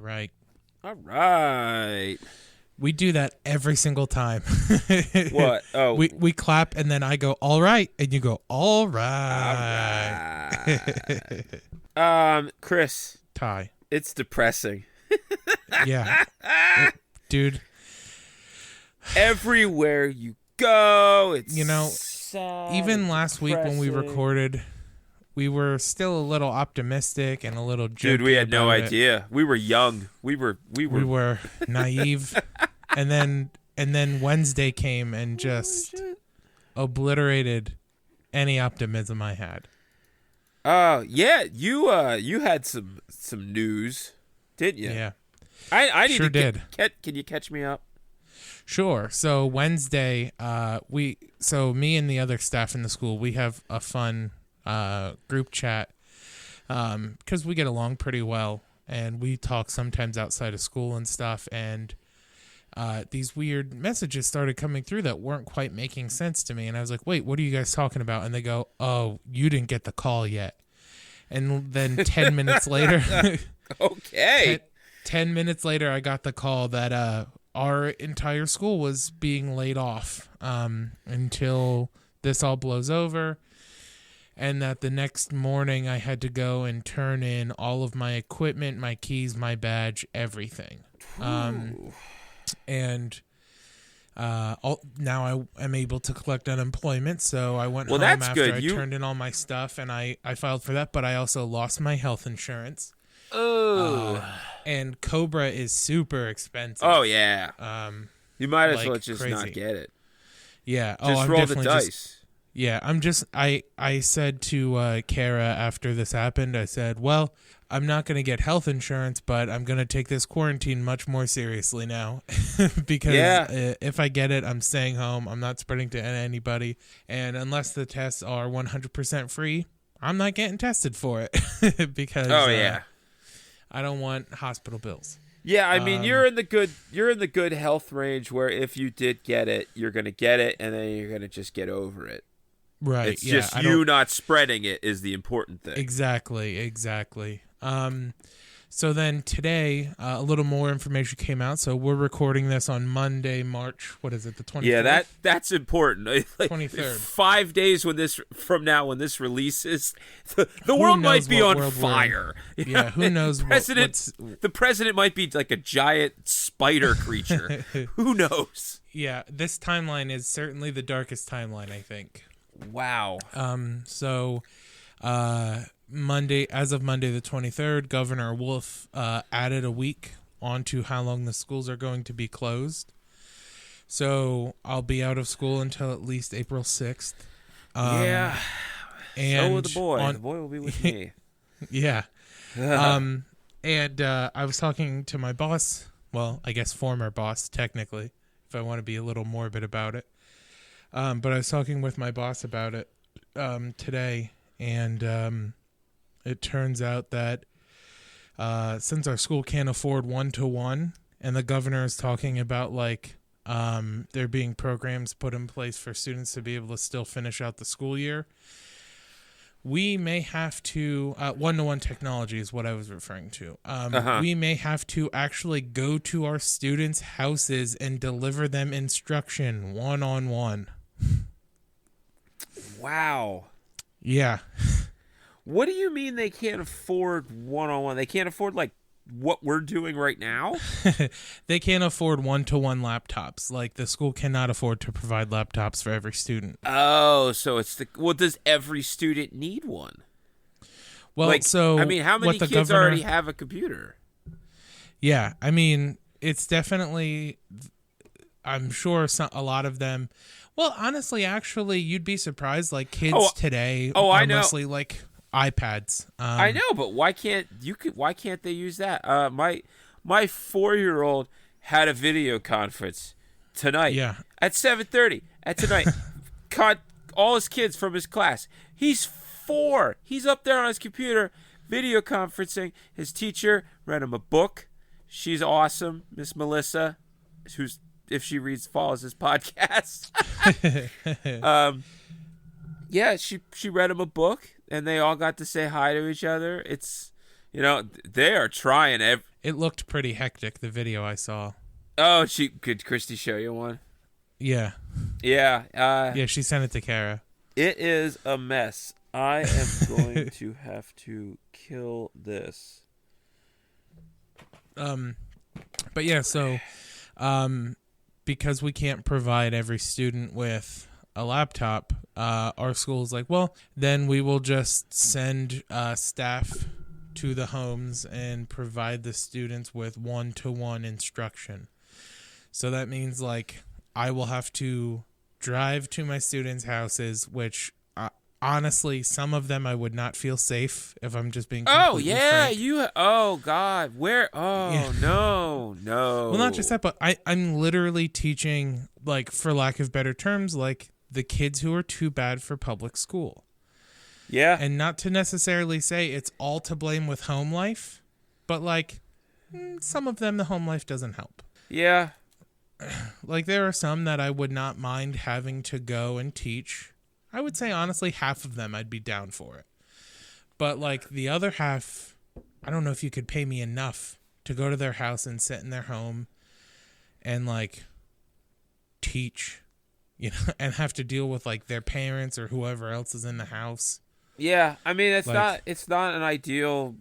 right. All right. We do that every single time. What? Oh. We clap, and then I go, all right, and you go, all right. Chris. Ty. It's depressing. Yeah. Dude. Everywhere you go, it's sad, even last week when we recorded, we were still a little optimistic and a little jokey. Dude, we had no idea. We were young. We were naive. and then Wednesday came and just obliterated any optimism I had. Yeah, you had some news, didn't you? Yeah. I need sure to did. Can you catch me up? Sure. So Wednesday, me and the other staff in the school, we have a fun group chat because we get along pretty well, and we talk sometimes outside of school and stuff. And these weird messages started coming through that weren't quite making sense to me. And I was like, "Wait, what are you guys talking about?" And they go, "Oh, you didn't get the call yet." And then 10 minutes later, okay, 10 minutes later, I got the call that our entire school was being laid off until this all blows over, and that the next morning I had to go and turn in all of my equipment, my keys, my badge, everything. And now I am able to collect unemployment, so I went home that's after good. I turned in all my stuff, and I filed for that, but I also lost my health insurance. Oh. And Cobra is super expensive. Oh, yeah. You might as well just crazy. not get it. Yeah. Just roll the dice. I said to Kara after this happened, I said, well, I'm not going to get health insurance, but I'm going to take this quarantine much more seriously now. Because if I get it, I'm staying home. I'm not spreading to anybody. And unless the tests are 100% free, I'm not getting tested for it. Because I don't want hospital bills. Yeah, I mean, you're in the good health range where if you did get it, you're going to get it, and then you're going to just get over it. Right. It's just you not spreading it is the important thing. Exactly. So then today, a little more information came out. So we're recording this on Monday, March. What is it? The 24th. Yeah, that's important. 23rd. 5 days when this releases, the world might be on fire. Yeah, who knows? The president might be like a giant spider creature. Who knows? Yeah, this timeline is certainly the darkest timeline, I think. Wow. As of Monday the 23rd, Governor Wolf added a week onto how long the schools are going to be closed. So I'll be out of school until at least April 6th. And so will the boy. The boy will be with me. Yeah. And I was talking to my boss, well, I guess former boss, technically, if I want to be a little morbid about it. But I was talking with my boss about it today, and it turns out that since our school can't afford 1-to-1, and the governor is talking about there being programs put in place for students to be able to still finish out the school year, we may have to 1-to-1 technology is what I was referring to. We may have to actually go to our students' houses and deliver them instruction 1-on-1. Wow. Yeah. What do you mean they can't afford 1-on-1? They can't afford what we're doing right now? They can't afford 1-to-1 laptops. Like, the school cannot afford to provide laptops for every student. Oh, so it's does every student need one? Well, how many kids already have a computer? Yeah, I mean, it's definitely, I'm sure a lot of them. Well, honestly, actually, you'd be surprised. Kids today are mostly iPads. I know, but why can't they use that? My 4-year-old had a video conference tonight. Yeah. At 7:30 at tonight. Caught all his kids from his class. He's 4. He's up there on his computer video conferencing. His teacher read him a book. She's awesome, Miss Melissa, who's, if she follows this podcast. She read him a book, and they all got to say hi to each other. It's They are trying. It looked pretty hectic, the video I saw. Oh, could Christy show you one? Yeah. Yeah. Yeah, she sent it to Kara. It is a mess. I am going to have to kill this. But yeah, so because we can't provide every student with a laptop, our school's like, well, then we will just send staff to the homes and provide the students with one-to-one instruction. So that means like I will have to drive to my students' houses, which honestly, some of them I would not feel safe if I'm just being completely frank. Oh God, where? Oh yeah. No. Well, not just that, but I'm literally teaching, like, for lack of better terms, like the kids who are too bad for public school. Yeah. And not to necessarily say it's all to blame with home life, but like some of them, the home life doesn't help. Yeah. Like there are some that I would not mind having to go and teach. I would say honestly half of them I'd be down for it. But like the other half, I don't know if you could pay me enough to go to their house and sit in their home and like teach, and have to deal with like their parents or whoever else is in the house. Yeah, I mean it's not an ideal,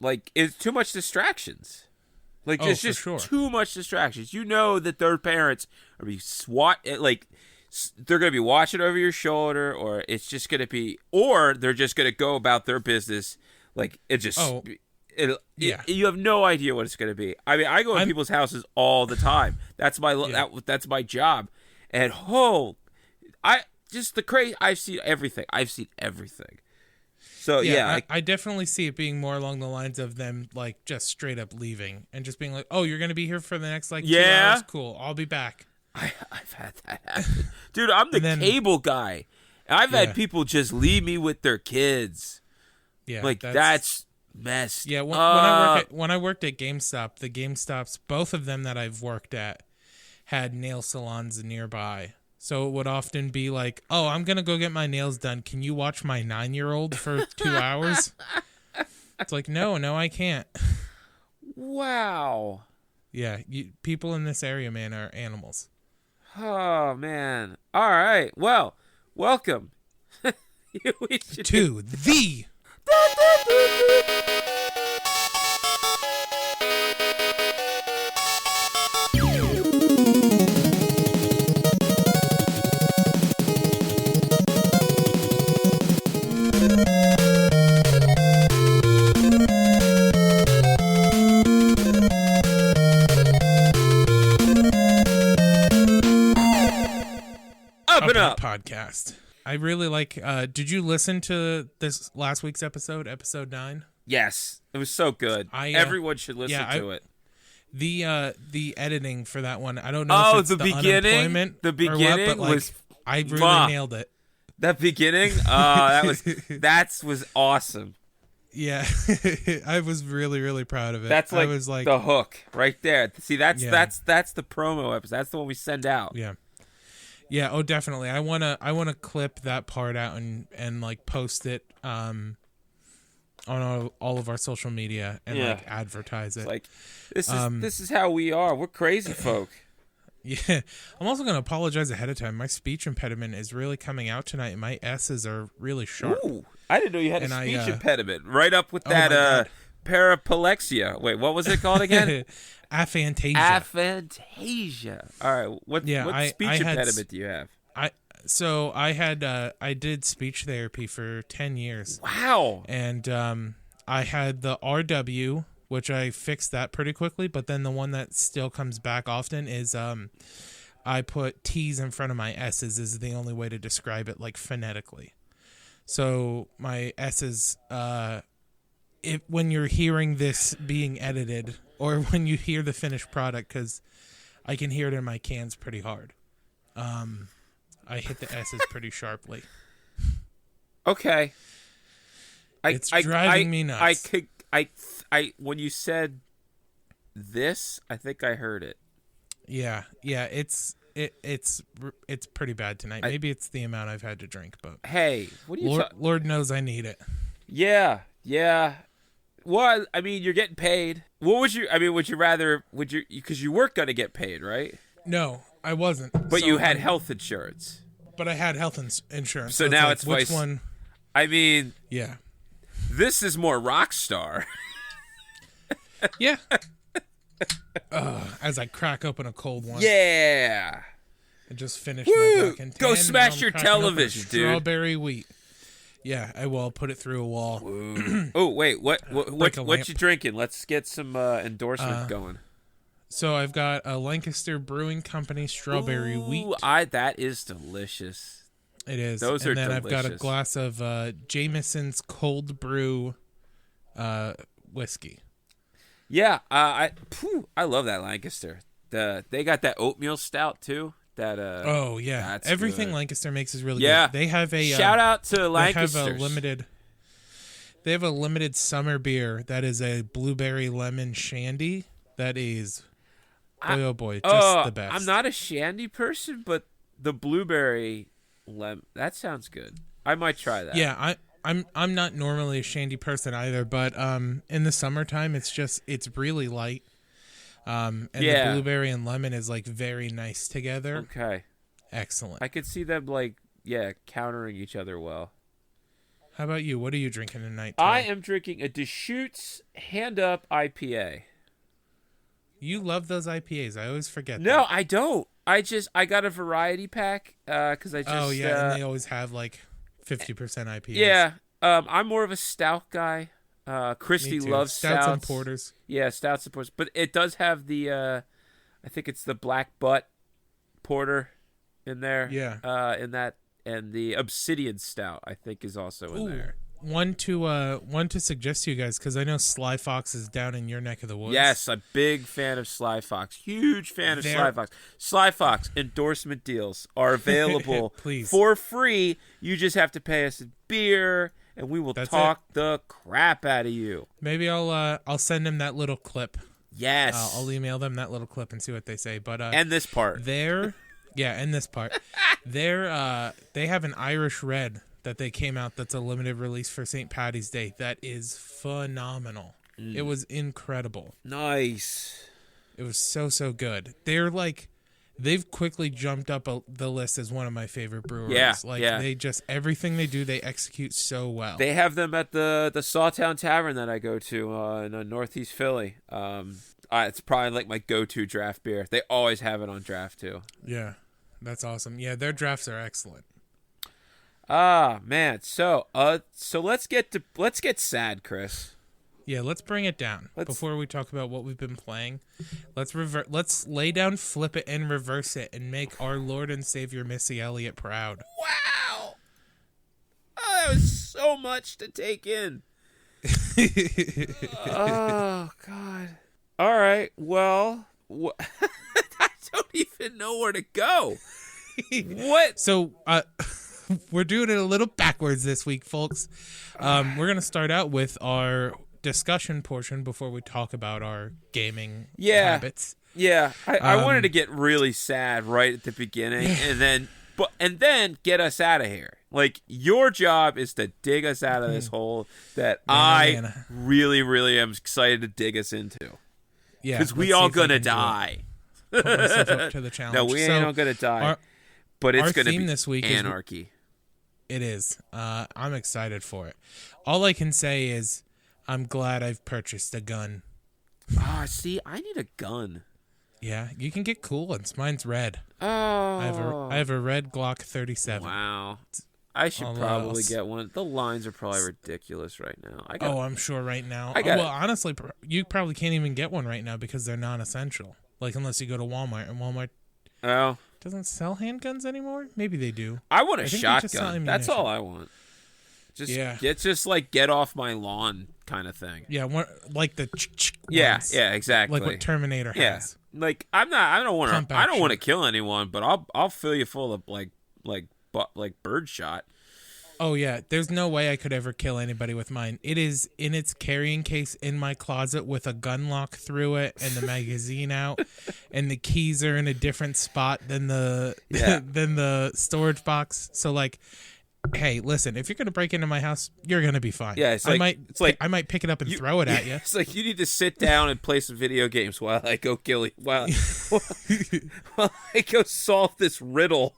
like, it's too much distractions. Like there's just too much distractions. You know that their parents are they're going to be watching over your shoulder, or it's just going to be, or they're just going to go about their business. Like it just, you have no idea what it's going to be. I mean, I go in people's houses all the time. That's that's my job. And I've seen everything. So yeah, I definitely see it being more along the lines of them like just straight up leaving and just being like, "Oh, you're going to be here for the next 2 hours? Cool, I'll be back." I've had that happen. Dude, I'm the cable guy. I've had people just leave me with their kids. Yeah, like that's messed. Yeah, when I worked at GameStop, the GameStops, both of them that I've worked at, had nail salons nearby. So it would often be like, "Oh, I'm gonna go get my nails done. Can you watch my 9-year-old for 2 hours?" It's like, no, I can't. Wow. Yeah, people in this area, man, are animals. Oh man! All right. Well, welcome to the. upNup podcast. I really like. Did you listen to this last week's episode 9? Yes, it was so good. Everyone should listen to it. The editing for that one, I don't know if it's the beginning. The beginning was I really nailed it. That beginning, that was awesome. Yeah, I was really, really proud of it. That's like, the hook right there. See, that's the promo episode. That's the one we send out. Yeah. Yeah, oh definitely. I wanna clip that part out and like post it on all of our social media and like advertise it. It's like this is how we are. We're crazy folk. Yeah. I'm also gonna apologize ahead of time. My speech impediment is really coming out tonight and my S's are really sharp. Ooh, I didn't know you had a speech impediment. Right up with that paraplegia. Wait, what was it called again? Aphantasia. All right. What speech impediment do you have? I did speech therapy for 10 years. Wow. And I had the RW, which I fixed that pretty quickly, but then the one that still comes back often is I put T's in front of my S's is the only way to describe it, like phonetically. So my S's when you're hearing this being edited or when you hear the finished product, because I can hear it in my cans pretty hard. I hit the S's pretty sharply. Okay. It's driving me nuts. I when you said this, I think I heard it. Yeah, it's pretty bad tonight. Maybe it's the amount I've had to drink, but hey, what do you? Lord knows I need it. Yeah. Well, I mean, you're getting paid. What would you? I mean, would you rather? Would you? Because you weren't gonna get paid, right? No, I wasn't. But So you had health insurance. But I had health insurance. So now it's which vice. one? I mean, Yeah. this is more rock star. Yeah. As I crack open a cold one. Yeah. I just finished Woo! my Black and Go Tan, smash now I'm your cracking open a television, dude. Strawberry wheat. Yeah, I will put it through a wall. Oh wait, what Break a what lamp. you drinking? Let's get some endorsement going. So I've got a Lancaster Brewing Company strawberry wheat. That is delicious. It is. Those and are then I've got a delicious. glass of Jameson's cold brew whiskey. Yeah, I love that Lancaster. They got that oatmeal stout too. That Oh yeah, that's everything good. Lancaster makes is really Yeah. good. They have a Shout out to They Lancaster. have a limited. They have a limited summer beer that is a blueberry lemon shandy. That is, boy oh boy, just the best. I'm not a shandy person, but the blueberry that sounds good. I might try that. Yeah, I'm not normally a shandy person either, but in the summertime it's really light. And the blueberry and lemon is like very nice together. Okay. Excellent. I could see them countering each other well. How about you? What are you drinking tonight? I Tom? am drinking a Deschutes Hand Up IPA. You love those IPAs. I always forget. No, that. I don't. I got a variety pack because I just. Oh yeah, and they always have like 50% IPAs. Yeah, I'm more of a stout guy. Christy Me too. loves stouts and porters. Yeah, stouts and porters, but it does have the. I think it's the Black Butt Porter in there. Yeah. In that, and the Obsidian Stout I think is also in there. One to suggest to you guys, because I know Sly Fox is down in your neck of the woods. Yes, a big fan of Sly Fox. Huge fan of Sly Fox. Sly Fox endorsement deals are available Please. for free. You just have to pay us a beer, and we will talk the crap out of you. Maybe I'll send them that little clip. Yes. I'll email them that little clip and see what they say. But and this part. And this part. They have an Irish Red that they came out that's a limited release for St. Paddy's Day. That is phenomenal. It was incredible. Nice. It was so good. They've quickly jumped up the list as one of my favorite breweries. They just, everything they do, they execute so well. They have them at the Sawtown Tavern that I go to in Northeast Philly. It's probably like my go-to draft beer. They always have it on draft too. Yeah, that's awesome. Yeah, their drafts are excellent. Ah, man. So let's get sad, Chris. Yeah, let's bring it down before we talk about what we've been playing. Let's lay down, flip it, and reverse it, and make our Lord and Savior Missy Elliott proud. Wow. Oh, that was so much to take in. Oh God. All right. Well, I don't even know where to go. What? So, we're doing it a little backwards this week, folks. We're going to start out with our discussion portion before we talk about our gaming habits. Yeah, I wanted to get really sad right at the beginning, and then get us out of here. Like, your job is to dig us out of this hole that I really, really am excited to dig us into. Yeah, because we all gonna die. Put myself up to the challenge. No, we ain't all gonna die. But it's gonna be this week anarchy. It is. I'm excited for it. All I can say is I'm glad I've purchased a gun. See, I need a gun. Yeah, you can get cool ones. Mine's red. Oh. I have a red Glock 37. Wow. I should probably get one. The lines are probably ridiculous right now. I'm sure right now. Well, honestly, you probably can't even get one right now because they're non-essential. Like, unless you go to Walmart, and Walmart doesn't sell handguns anymore. Maybe they do. I want a shotgun. That's all I want. Just like get off my lawn kind of thing. Yeah, like the ones. Yeah, exactly. Like what Terminator has. Like I don't want to kill anyone, but I'll fill you full of like birdshot. Oh yeah, there's no way I could ever kill anybody with mine. It is in its carrying case in my closet with a gun lock through it and the magazine out, and the keys are in a different spot than the than the storage box. So like, hey, listen, if you're gonna break into my house, you're gonna be fine. Yeah, I might pick it up and throw it at you. It's like you need to sit down and play some video games while I go while I go solve this riddle.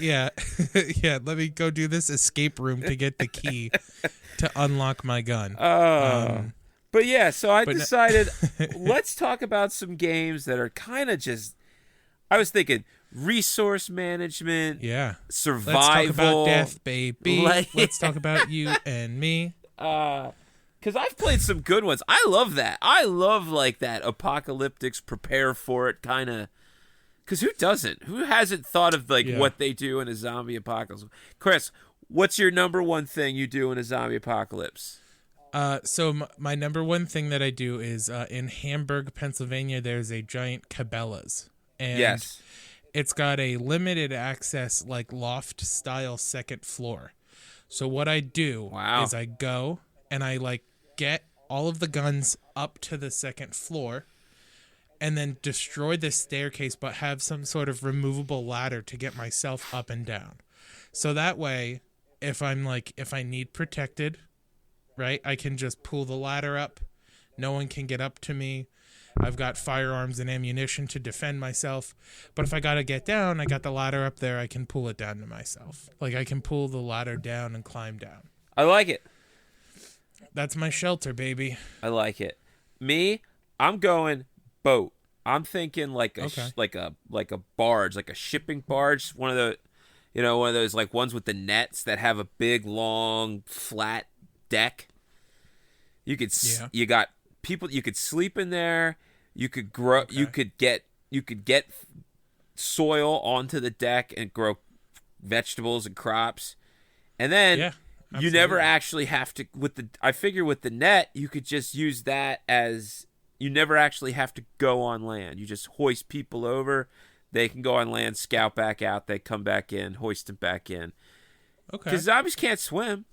Yeah, yeah. Let me go do this escape room to get the key to unlock my gun. But yeah, so I decided let's talk about some games that are kind of just. I was thinking resource management. Yeah. Survival. Let's talk about death, baby. Let's talk about you and me. Because I've played some good ones. I love that. I love like that apocalyptics, prepare for it kind of. Because who doesn't? Who hasn't thought of like what they do in a zombie apocalypse? Chris, what's your number one thing you do in a zombie apocalypse? So my number one thing that I do is in Hamburg, Pennsylvania, there's a giant Cabela's. And yes. It's got a limited access, like loft style second floor. So what I do is I go and I like get all of the guns up to the second floor and then destroy the staircase, but have some sort of removable ladder to get myself up and down. So that way, if I need protected, right, I can just pull the ladder up. No one can get up to me. I've got firearms and ammunition to defend myself. But if I got to get down, I got the ladder up there. I can pull it down to myself. Like I can pull the ladder down and climb down. I like it. That's my shelter, baby. I like it. Me, I'm going boat. I'm thinking like a like a barge, like a shipping barge. One of those like ones with the nets that have a big long flat deck. You got people. You could sleep in there. You could grow. Okay. You could get soil onto the deck and grow vegetables and crops, and then you never actually have to. I figure with the net, you could just use that as you never actually have to go on land. You just hoist people over. They can go on land, scout back out. They come back in, hoist them back in. Okay. Because zombies can't swim.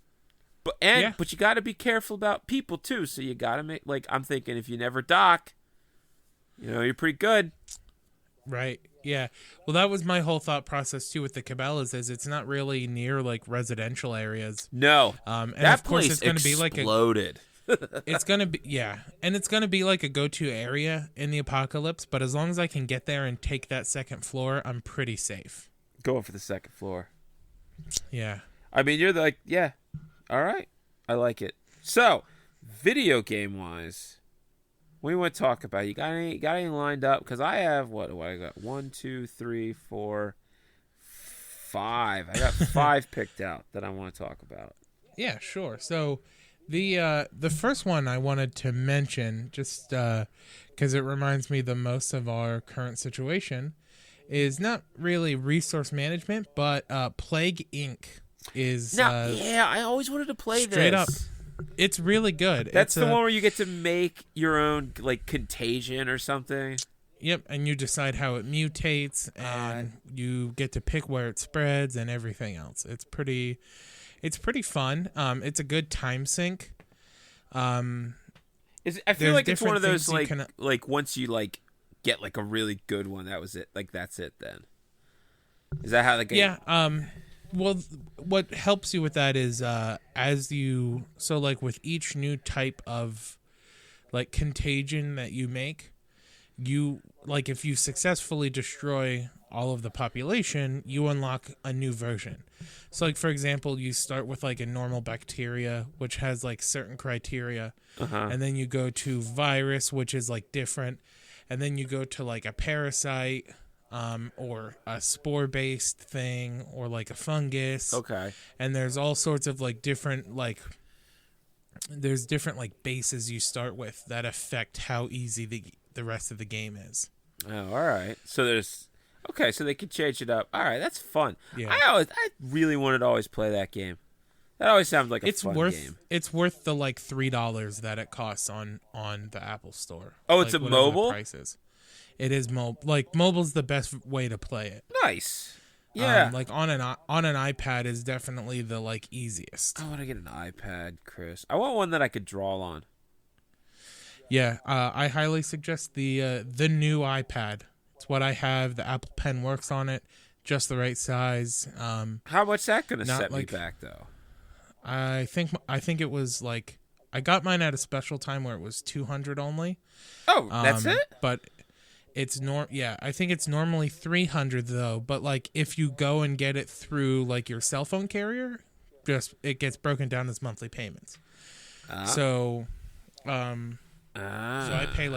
But you got to be careful about people too. So you got to make I'm thinking if you never dock, you're pretty good. Right. Yeah. Well, that was my whole thought process too with the Cabela's. Is it's not really near like residential areas. No. And that of course place it's going to be like exploded. It's going to be and it's going to be like a go-to area in the apocalypse. But as long as I can get there and take that second floor, I'm pretty safe. Going for the second floor. Yeah. I mean, you're like, yeah. All right. I like it. So, video game wise, what do you want to talk about? You got any lined up? Because I have, what do I got? 1, 2, 3, 4, 5. I got 5 picked out that I want to talk about. Yeah, sure. So, the first one I wanted to mention, just because it reminds me the most of our current situation, is not really resource management, but Plague Inc. I always wanted to play straight this. Up. It's really good. That's the one where you get to make your own like contagion or something. Yep, and you decide how it mutates, and you get to pick where it spreads and everything else. It's pretty fun. It's a good time sink. I feel like it's one of those like once you like get like a really good one, that was it. Like that's it then. Is that how the game? Yeah. Well, what helps you with that is with each new type of like contagion that you make, you like if you successfully destroy all of the population, you unlock a new version. So like for example, you start with like a normal bacteria which has like certain criteria, and then you go to virus which is like different, and then you go to like a parasite. Or a spore-based thing, or like a fungus. Okay. And there's all sorts of like different there's different like bases you start with that affect how easy the rest of the game is. Oh, all right. So so they can change it up. All right, that's fun. Yeah. I really wanted to always play that game. That always sounds like a fun game. It's worth the like $3 that it costs on the Apple Store. Oh, it's a mobile? The price is. It is mobile. Like mobile's the best way to play it. Nice. Yeah. Like on an iPad is definitely the like easiest. I want to get an iPad, Chris. I want one that I could draw on. Yeah, I highly suggest the new iPad. It's what I have. The Apple Pen works on it. just the right size. How much that gonna Not set me like- back though? I think it was like I got mine at a special time where it was 200 only. Oh, that's it? But it's I think it's normally 300 though, but like if you go and get it through like your cell phone carrier, just it gets broken down as monthly payments. So I pay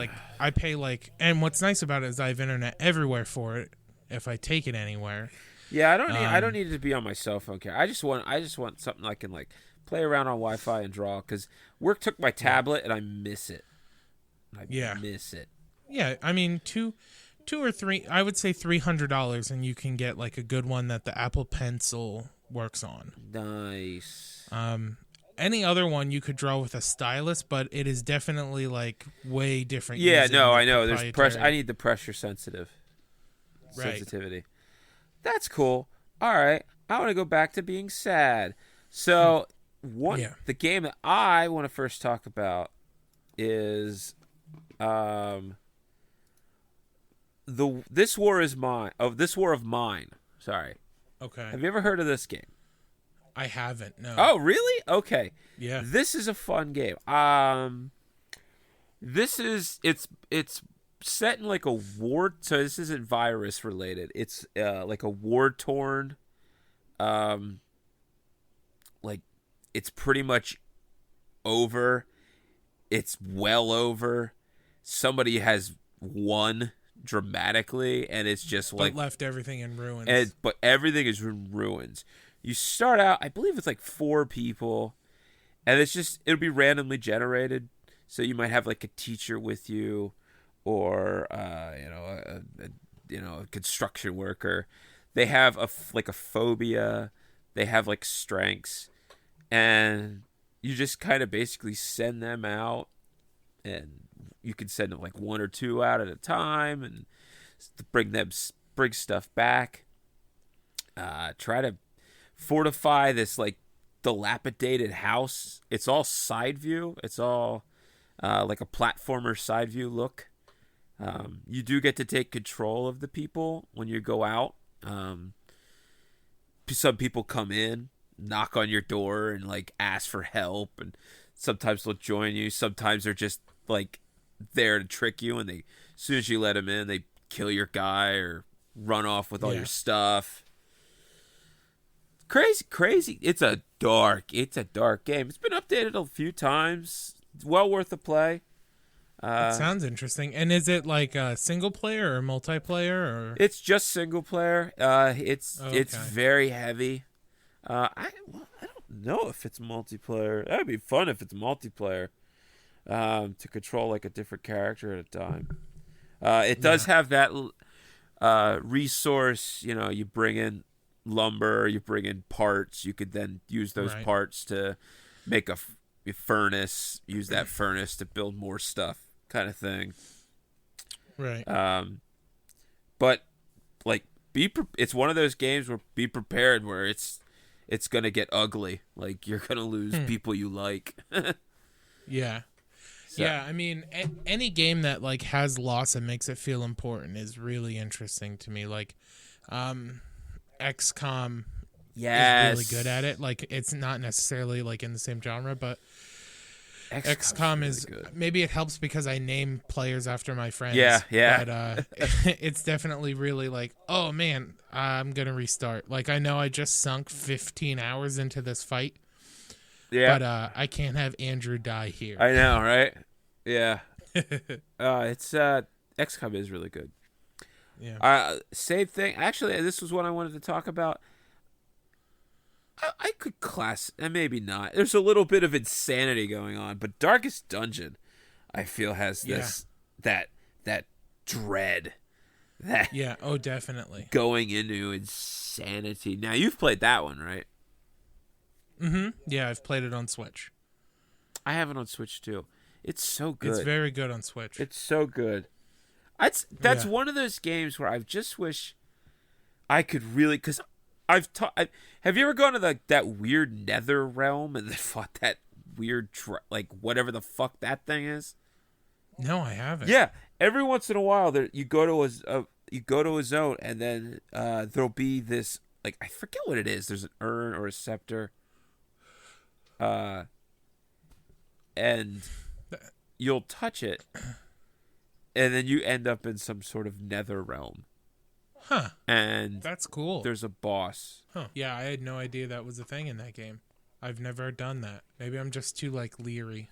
like and what's nice about it is I have internet everywhere for it if I take it anywhere. Yeah, I don't need it to be on my cell phone carrier. I just want something I can like play around on Wi-Fi and draw, cuz work took my tablet and I miss it. Miss it. Yeah, I mean two or three. I would say $300, and you can get like a good one that the Apple Pencil works on. Nice. Any other one you could draw with a stylus, but it is definitely like way different. Yeah, using no, the I know. There's pressure. proprietary- I need the pressure Right. sensitivity. That's cool. All right, I want to go back to being sad. So the game that I want to first talk about is This War is Mine. This War of Mine. Sorry. Okay. Have you ever heard of this game? I haven't. No. Oh, really? Okay. Yeah. This is a fun game. This is it's set in like a war. So this isn't virus related. It's like a war torn. Like it's pretty much over. It's well over. Somebody has won dramatically, and it's just like but left everything in ruins. but everything is in ruins. You start out, I believe it's like 4 people, and it'll be randomly generated. So you might have like a teacher with you, or a construction worker. They have a phobia. They have like strengths, and you just kind of basically send them out, and you can send them like 1 or 2 out at a time, and bring stuff back. Try to fortify this like dilapidated house. It's all side view. It's all like a platformer side view look. You do get to take control of the people when you go out. Some people come in, knock on your door, and like ask for help, and sometimes they'll join you. Sometimes they're just like there to trick you, and as soon as you let them in, they kill your guy or run off with all your stuff. Crazy. It's a dark game. It's been updated a few times. It's well worth a play. It sounds interesting. And is it like a single player or multiplayer or? It's just single player. It's very heavy. I don't know if it's multiplayer. That'd be fun if it's multiplayer. To control like a different character at a time. It does have that resource. You bring in lumber, you bring in parts. You could then use those parts to make a furnace. Use that furnace to build more stuff, kind of thing. Right. But like, it's one of those games where be prepared, where it's gonna get ugly. Like you're gonna lose people you like. Yeah. So. Yeah, I mean, any game that like has loss and makes it feel important is really interesting to me. Like, XCOM is really good at it. Like, it's not necessarily like in the same genre, but XCOM is really maybe it helps because I name players after my friends. Yeah. But it's definitely really like, oh man, I'm gonna restart. Like, I know I just sunk 15 hours into this fight. Yeah. But I can't have Andrew die here. I know, right? Yeah. It's XCOM is really good. Yeah. Same thing. Actually, this was what I wanted to talk about. I could and maybe not. There's a little bit of insanity going on, but Darkest Dungeon, I feel, has this that dread. Oh, definitely. Going into insanity. Now you've played that one, right? Mm-hmm. Yeah, I've played it on Switch. I have it on Switch too. It's so good. It's very good on Switch. It's so good. That's one of those games where I just wish I could really, because have you ever gone to that weird Nether realm and then fought that weird like whatever the fuck that thing is? No, I haven't. Yeah, every once in a while you go to you go to a zone, and then there'll be this, like, I forget what it is. There's an urn or a scepter. And you'll touch it, and then you end up in some sort of nether realm. Huh. And that's cool. There's a boss. Huh. Yeah, I had no idea that was a thing in that game. I've never done that. Maybe I'm just too, like, leery.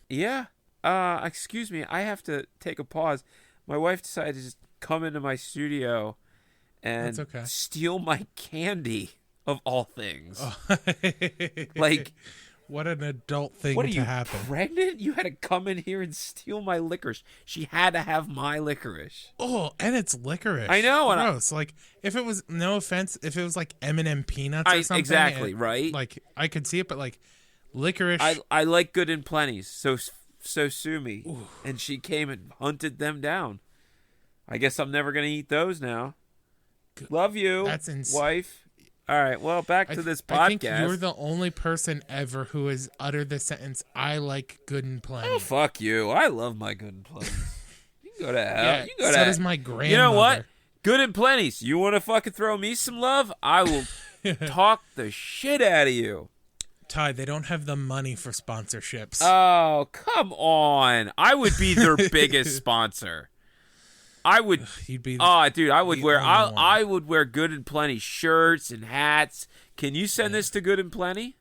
Yeah. Excuse me. I have to take a pause. My wife decided to just come into my studio and steal my candy, of all things. Oh. Like, what an adult thing to happen. Pregnant? You had to come in here and steal my licorice. She had to have my licorice. Oh, and it's licorice. I know. Gross. Like, if it was, no offense, if it was like M&M peanuts or something. Exactly, right? Like, I could see it, but like, licorice. I like good and plenties, so sue me. Ooh. And she came and hunted them down. I guess I'm never going to eat those now. Love you, wife. All right, well, back to this podcast. I think you're the only person ever who has uttered the sentence, I like good and plenty. Oh, fuck you. I love my good and plenty. You can go to hell. Yeah, you can go so does my grandmother. You know what? Good and plenties. You want to fucking throw me some love? I will talk the shit out of you. Ty, they don't have the money for sponsorships. Oh, come on. I would be their biggest sponsor. I would. You'd be. Dude, I would wear. I would wear Good and Plenty shirts and hats. Can you send this to Good and Plenty?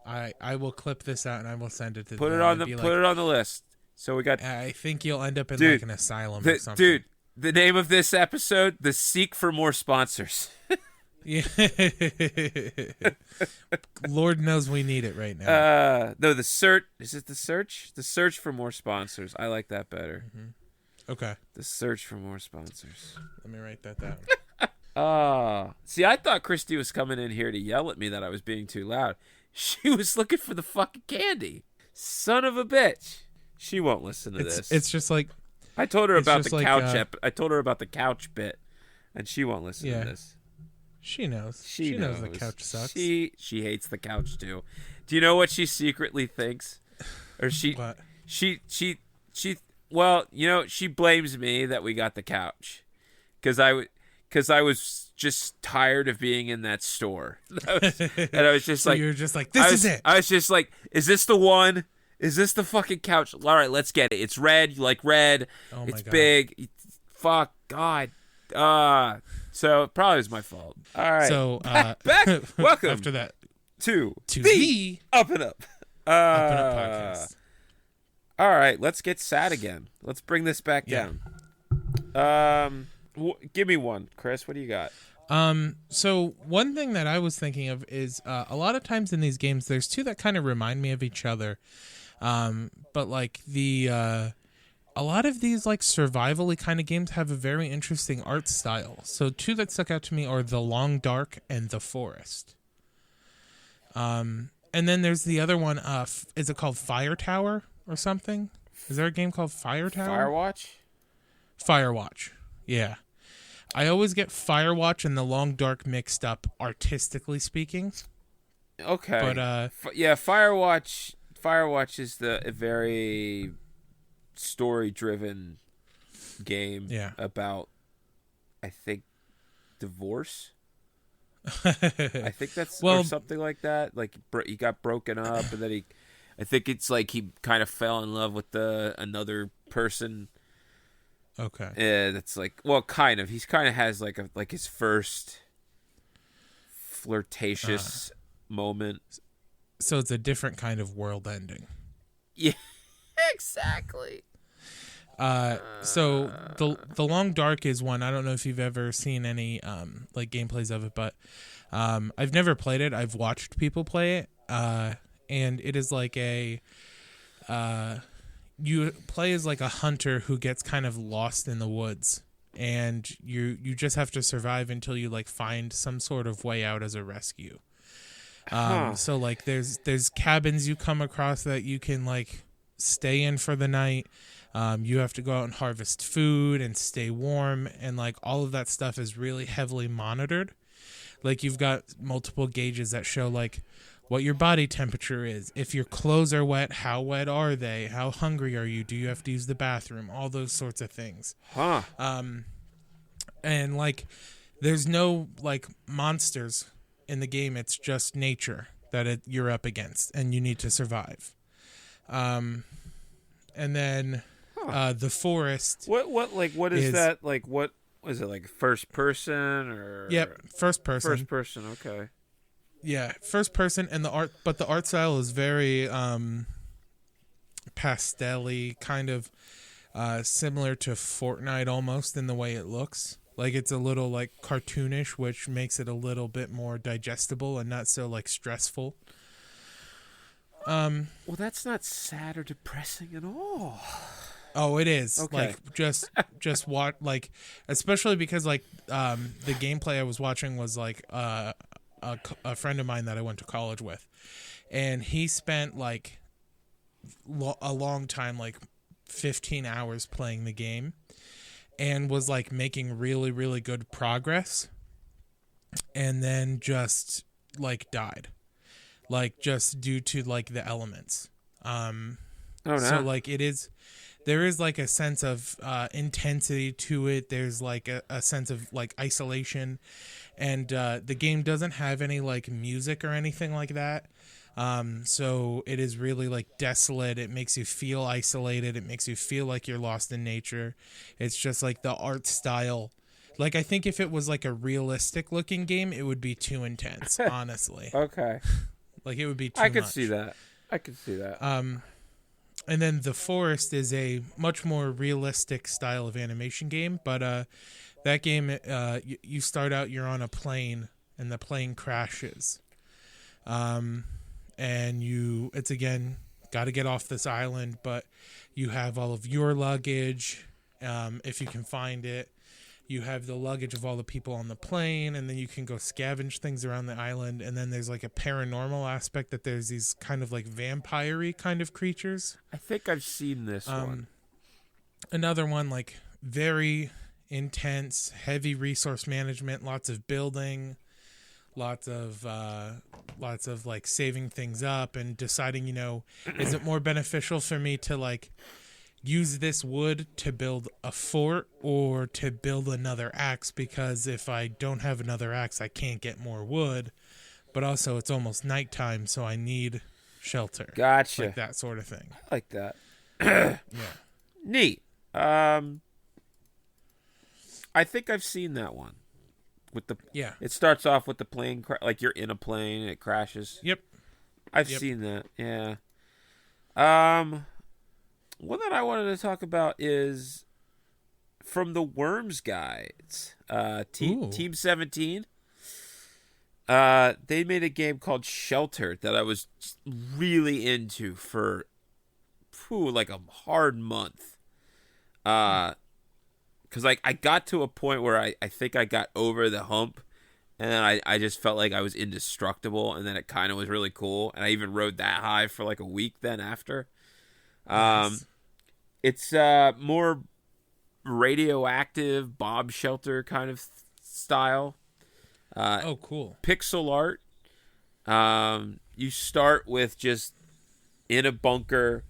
I will clip this out and I will send it to. Put it on the list. So we got. I think you'll end up in like an asylum or something. Dude, the name of this episode: The Seek for More Sponsors. Yeah. Lord knows we need it right now. No, the search. Is it the search? The search for more sponsors. I like that better. Mm-hmm. Okay. The search for more sponsors. Let me write that down. See, I thought Christy was coming in here to yell at me that I was being too loud. She was looking for the fucking candy. Son of a bitch. She won't listen to this. It's just like I told her about the couch I told her about the couch bit, and she won't listen to this. She knows. She knows the couch sucks. She hates the couch too. Do you know what she secretly thinks? Or what? She well, you know, she blames me that we got the couch because I was just tired of being in that store. And I was just so like, you're just like, this is it. I was just like, is this the one? Is this the fucking couch? All right, let's get it. It's red. You like red. Oh my it's God. big. Fuck God. So it probably was my fault. All right. So back. Welcome after that to the Up and Up. Up and Up podcast. All right, let's get sad again. Let's bring this back down. Give me one, Chris. What do you got? So one thing that I was thinking of is a lot of times in these games, there's two that kind of remind me of each other. But like a lot of these like survival-y kind of games have a very interesting art style. So two that stuck out to me are The Long Dark and The Forest. And then there's the other one. Is it called Fire Tower or something? Is there a game called Fire Tower? Firewatch. Yeah. I always get Firewatch and The Long Dark mixed up, artistically speaking. Okay. But Firewatch is a very story-driven game about, I think, divorce. I think that's or something like that. Like he got broken up, and then I think it's like he kind of fell in love with another person. Okay. That's like, well, kind of. He's kind of has like his first flirtatious moment. So it's a different kind of world ending. Yeah, exactly. So the Long Dark is one. I don't know if you've ever seen any like gameplays of it, but I've never played it. I've watched people play it, and it is like you play as like a hunter who gets kind of lost in the woods, and you just have to survive until you like find some sort of way out as a rescue. So like there's cabins you come across that you can like stay in for the night. You have to go out and harvest food and stay warm, and like all of that stuff is really heavily monitored. Like you've got multiple gauges that show like what your body temperature is. If your clothes are wet, how wet are they? How hungry are you? Do you have to use the bathroom? All those sorts of things. And like, there's no like monsters in the game. It's just nature that you're up against, and you need to survive. And then the forest. What is that like? What is it like? First person or? Yep, first person. First person. Okay. Yeah, first person, and the art style is very pastel-y, kind of similar to Fortnite almost in the way it looks. Like, it's a little like cartoonish, which makes it a little bit more digestible and not so like stressful. Well, that's not sad or depressing at all. Oh, it is. Okay. Like, just watch, like, especially because like the gameplay I was watching was like a friend of mine that I went to college with, and he spent like a long time, like 15 hours playing the game, and was like making really, really good progress, and then just like died, like just due to like the elements. Oh no. So like there is like a sense of intensity to it. There's like a sense of like isolation, and the game doesn't have any like music or anything like that. So it is really like desolate. It makes you feel isolated. It makes you feel like you're lost in nature. It's just like the art style. Like, I think if it was like a realistic looking game, it would be too intense, honestly. Okay. Like, it would be too I much. could see that. And then The Forest is a much more realistic style of animation game, but that game, you start out, you're on a plane, and the plane crashes. And it's again, got to get off this island, but you have all of your luggage, if you can find it. You have the luggage of all the people on the plane, and then you can go scavenge things around the island. And then there's like a paranormal aspect that there's these kind of like vampire-y kind of creatures. I think I've seen this one. Another one, like very intense, heavy resource management, lots of building, lots of like saving things up and deciding, is it more beneficial for me to like use this wood to build a fort or to build another axe, because if I don't have another axe, I can't get more wood, but also it's almost nighttime, so I need shelter. Gotcha. Like that sort of thing. I like that. Yeah. Neat. I think I've seen that one. Yeah. It starts off with the plane, like you're in a plane and it crashes. Yep. I've seen that. Yeah. One that I wanted to talk about is from the Worms guys, Team 17. They made a game called Shelter that I was really into for like a hard month. Because like I got to a point where I think I got over the hump, and then I just felt like I was indestructible, and then it kind of was really cool, and I even rode that high for like a week then after. Nice. It's more radioactive bomb shelter kind of style. Oh, cool. Pixel art. You start with just in a bunker.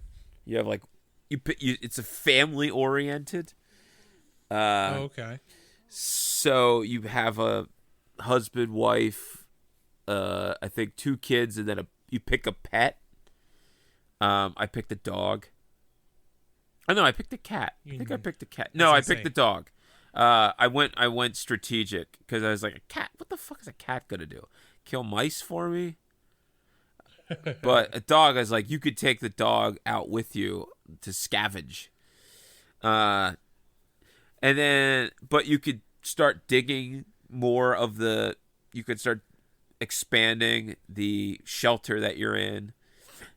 You have like it's a family oriented. Okay. So you have a husband, wife, I think 2 kids, and then you pick a pet. I picked a dog. Oh no, I picked a cat. I think I picked a cat. No, I picked the dog. I went strategic because I was like, a cat. What the fuck is a cat gonna do? Kill mice for me? But a dog, I was like, you could take the dog out with you to scavenge. And then, but you could start digging more of you could start expanding the shelter that you're in.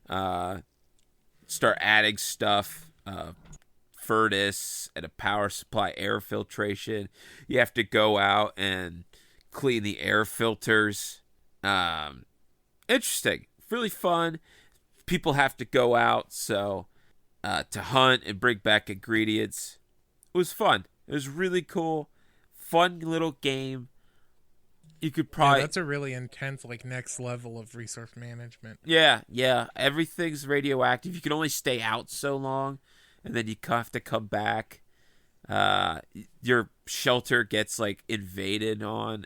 Start adding stuff. Furnace and a power supply, air filtration. You have to go out and clean the air filters. Interesting, really fun. People have to go out to hunt and bring back ingredients. It was fun. It was really cool, fun little game. You could probably that's a really intense, like next level of resource management. Yeah. Everything's radioactive. You can only stay out so long, and then you have to come back. your shelter gets like invaded on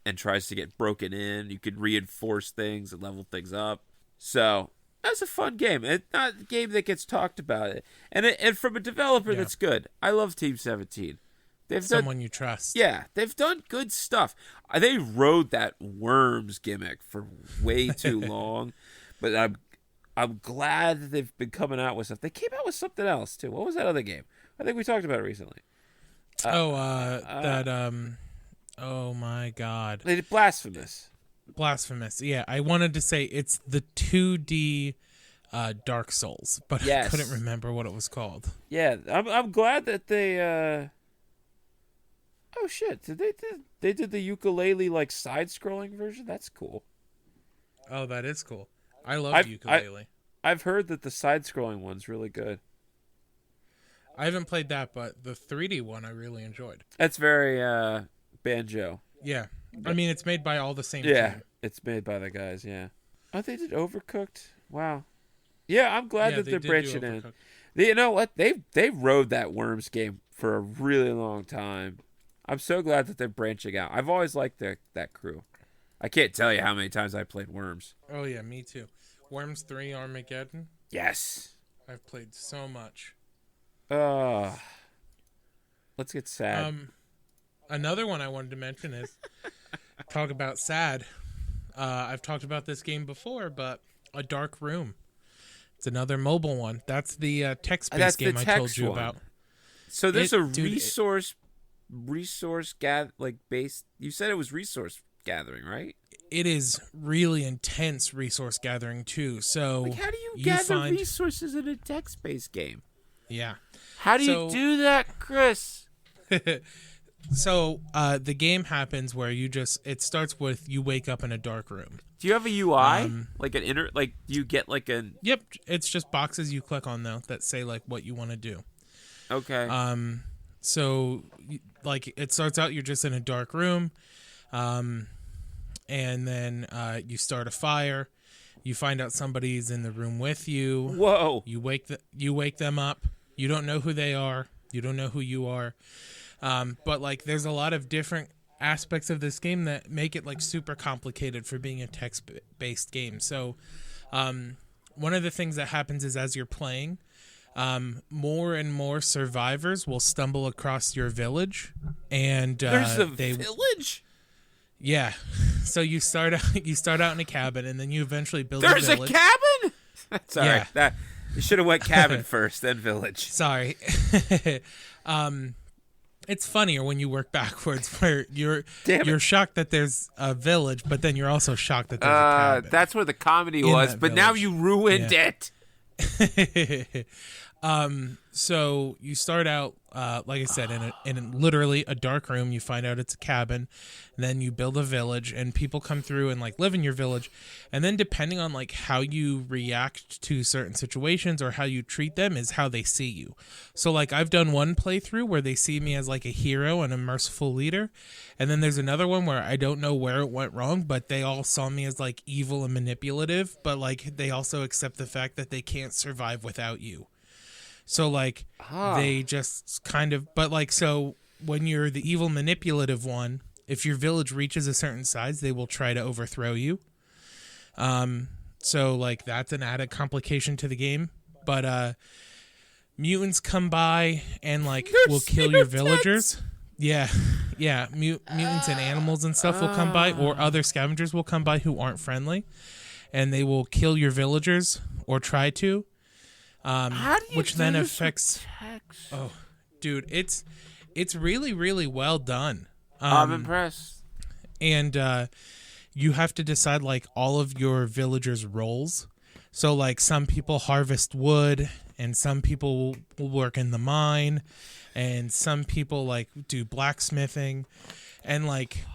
and tries to get broken in. You can reinforce things and level things up. So that's a fun game. It's not a game that gets talked about, and from a developer that's good. I love Team 17. They've Someone done, you trust. Yeah, they've done good stuff. They rode that Worms gimmick for way too long, but I'm glad that they've been coming out with stuff. They came out with something else too. What was that other game? I think we talked about it recently. Oh my God. They did Blasphemous. Blasphemous. Yeah, I wanted to say it's the 2D Dark Souls, but Yes. I couldn't remember what it was called. Yeah, I'm glad that they. Oh shit! They did the ukulele like side-scrolling version? That's cool. Oh, that is cool. I love ukulele. I've heard that the side-scrolling one's really good. I haven't played that, but the 3D one I really enjoyed. That's very banjo. Yeah. I mean, it's made by all the same Yeah, team. it's made by the guys. Yeah. Oh, they did Overcooked. Wow. Yeah, I'm glad that they're branching in. You know what? They rode that Worms game for a really long time. I'm so glad that they're branching out. I've always liked that crew. I can't tell you how many times I played Worms. Oh yeah, me too. Worms 3 Armageddon. Yes. I've played so much. Let's get sad. Another one I wanted to mention is talk about sad. I've talked about this game before, but A Dark Room. It's another mobile one. That's the text-based game I told you about. So there's resource based. You said it was resource gathering, right? It is really intense resource gathering too. So like, how do you gather resources in a text-based game? Yeah. How do you do that, Chris? So the game happens where it starts with you wake up in a dark room. Do you have a UI? You get like a... Yep, it's just boxes you click on though that say like what you want to do. Okay. So like it starts out you're just in a dark room, and then you start a fire. You find out somebody's in the room with you. Whoa. You wake them up. You don't know who they are. You don't know who you are. But like there's a lot of different aspects of this game that make it like super complicated for being a text-based game. So one of the things that happens is as you're playing, more and more survivors will stumble across your village, and there's a village. Yeah, so you start out in a cabin, and then you eventually build. There's a village. A cabin. Sorry, yeah. You should have went cabin first, then village. Sorry. It's funnier when you work backwards, where you're shocked that there's a village, but then you're also shocked that there's a cabin. That's where the comedy was, but now you ruined it. So you start out, like I said, in literally a dark room. You find out it's a cabin, and then you build a village, and people come through and like live in your village. And then depending on like how you react to certain situations or how you treat them is how they see you. So like I've done one playthrough where they see me as like a hero and a merciful leader, and then there's another one where I don't know where it went wrong, but they all saw me as like evil and manipulative, but like they also accept the fact that they can't survive without you. So, like, they just kind of... But, like, so when you're the evil manipulative one, if your village reaches a certain size, they will try to overthrow you. So, like, that's an added complication to the game. But mutants come by and, like, will kill your villagers. Yeah. Mutants and animals and stuff will come by, or other scavengers will come by who aren't friendly. And they will kill your villagers, or try to. Which then affects. Oh, dude, it's really, really well done. I'm impressed. And you have to decide like all of your villagers' roles. So like some people harvest wood, and some people will work in the mine, and some people like do blacksmithing, and like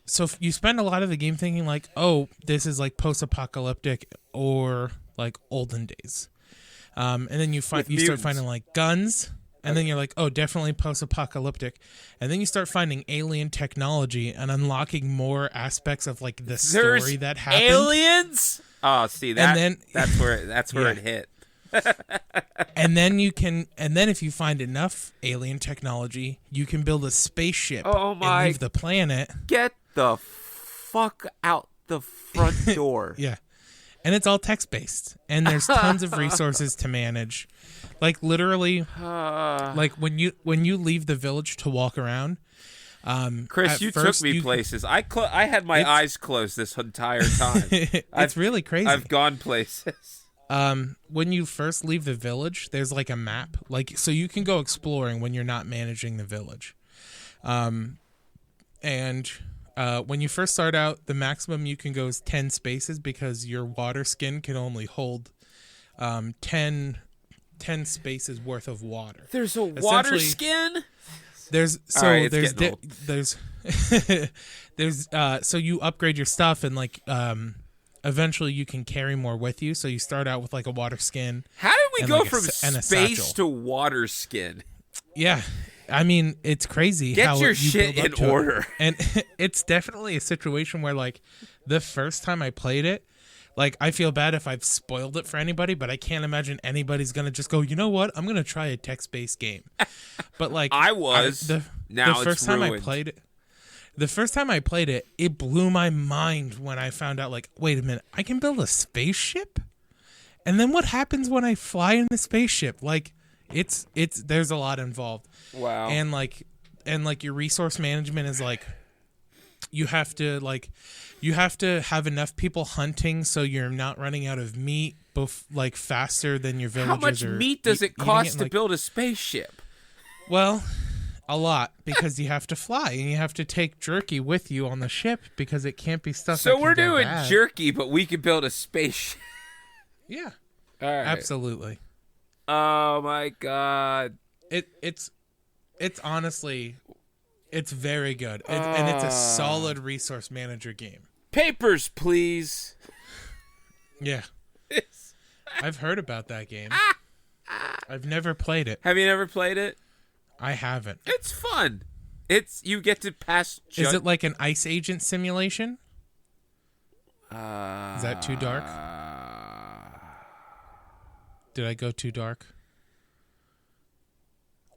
so you spend a lot of the game thinking like, oh, this is like post-apocalyptic or like olden days. And then you start finding like guns, and then you're like, oh, definitely post-apocalyptic. And then you start finding alien technology and unlocking more aspects of like the story that happened. Aliens? Oh, see that? And then, that's where it hit. And then if you find enough alien technology, you can build a spaceship and leave the planet. Get the fuck out the front door. Yeah. And it's all text-based. And there's tons of resources to manage. Like, literally, like when you leave the village to walk around, Chris, you took me places. I had my eyes closed this entire time. It's really crazy. I've gone places. When you first leave the village, there's like a map, like, so you can go exploring when you're not managing the village. When you first start out, the maximum you can go is 10 spaces because your water skin can only hold 10 spaces worth of water. There's a water skin? So you upgrade your stuff and like eventually you can carry more with you. So you start out with like a water skin. How did we go from space to water skin? Yeah. I mean, it's crazy. Get your shit in order. And it's definitely a situation where, like, the first time I played it, like, I feel bad if I've spoiled it for anybody, but I can't imagine anybody's going to just go, you know what? I'm going to try a text-based game. But, like, the first time I played it, it blew my mind when I found out, like, wait a minute, I can build a spaceship? And then what happens when I fly in the spaceship? Like, it's there's a lot involved. Wow. And your resource management is like you have to have enough people hunting so you're not running out of meat faster than your villagers. How much meat does it cost to build a spaceship? Well, a lot, because you have to fly and you have to take jerky with you on the ship because it can't be stuff. So we're doing jerky, but we can build a spaceship. Yeah. All right. Absolutely. Oh my god! It's honestly, it's very good, and it's a solid resource manager game. Papers, please. Yeah, I've heard about that game. I've never played it. Have you never played it? I haven't. It's fun. You get to pass. Is it like an ice agent simulation? Is that too dark? Did I go too dark?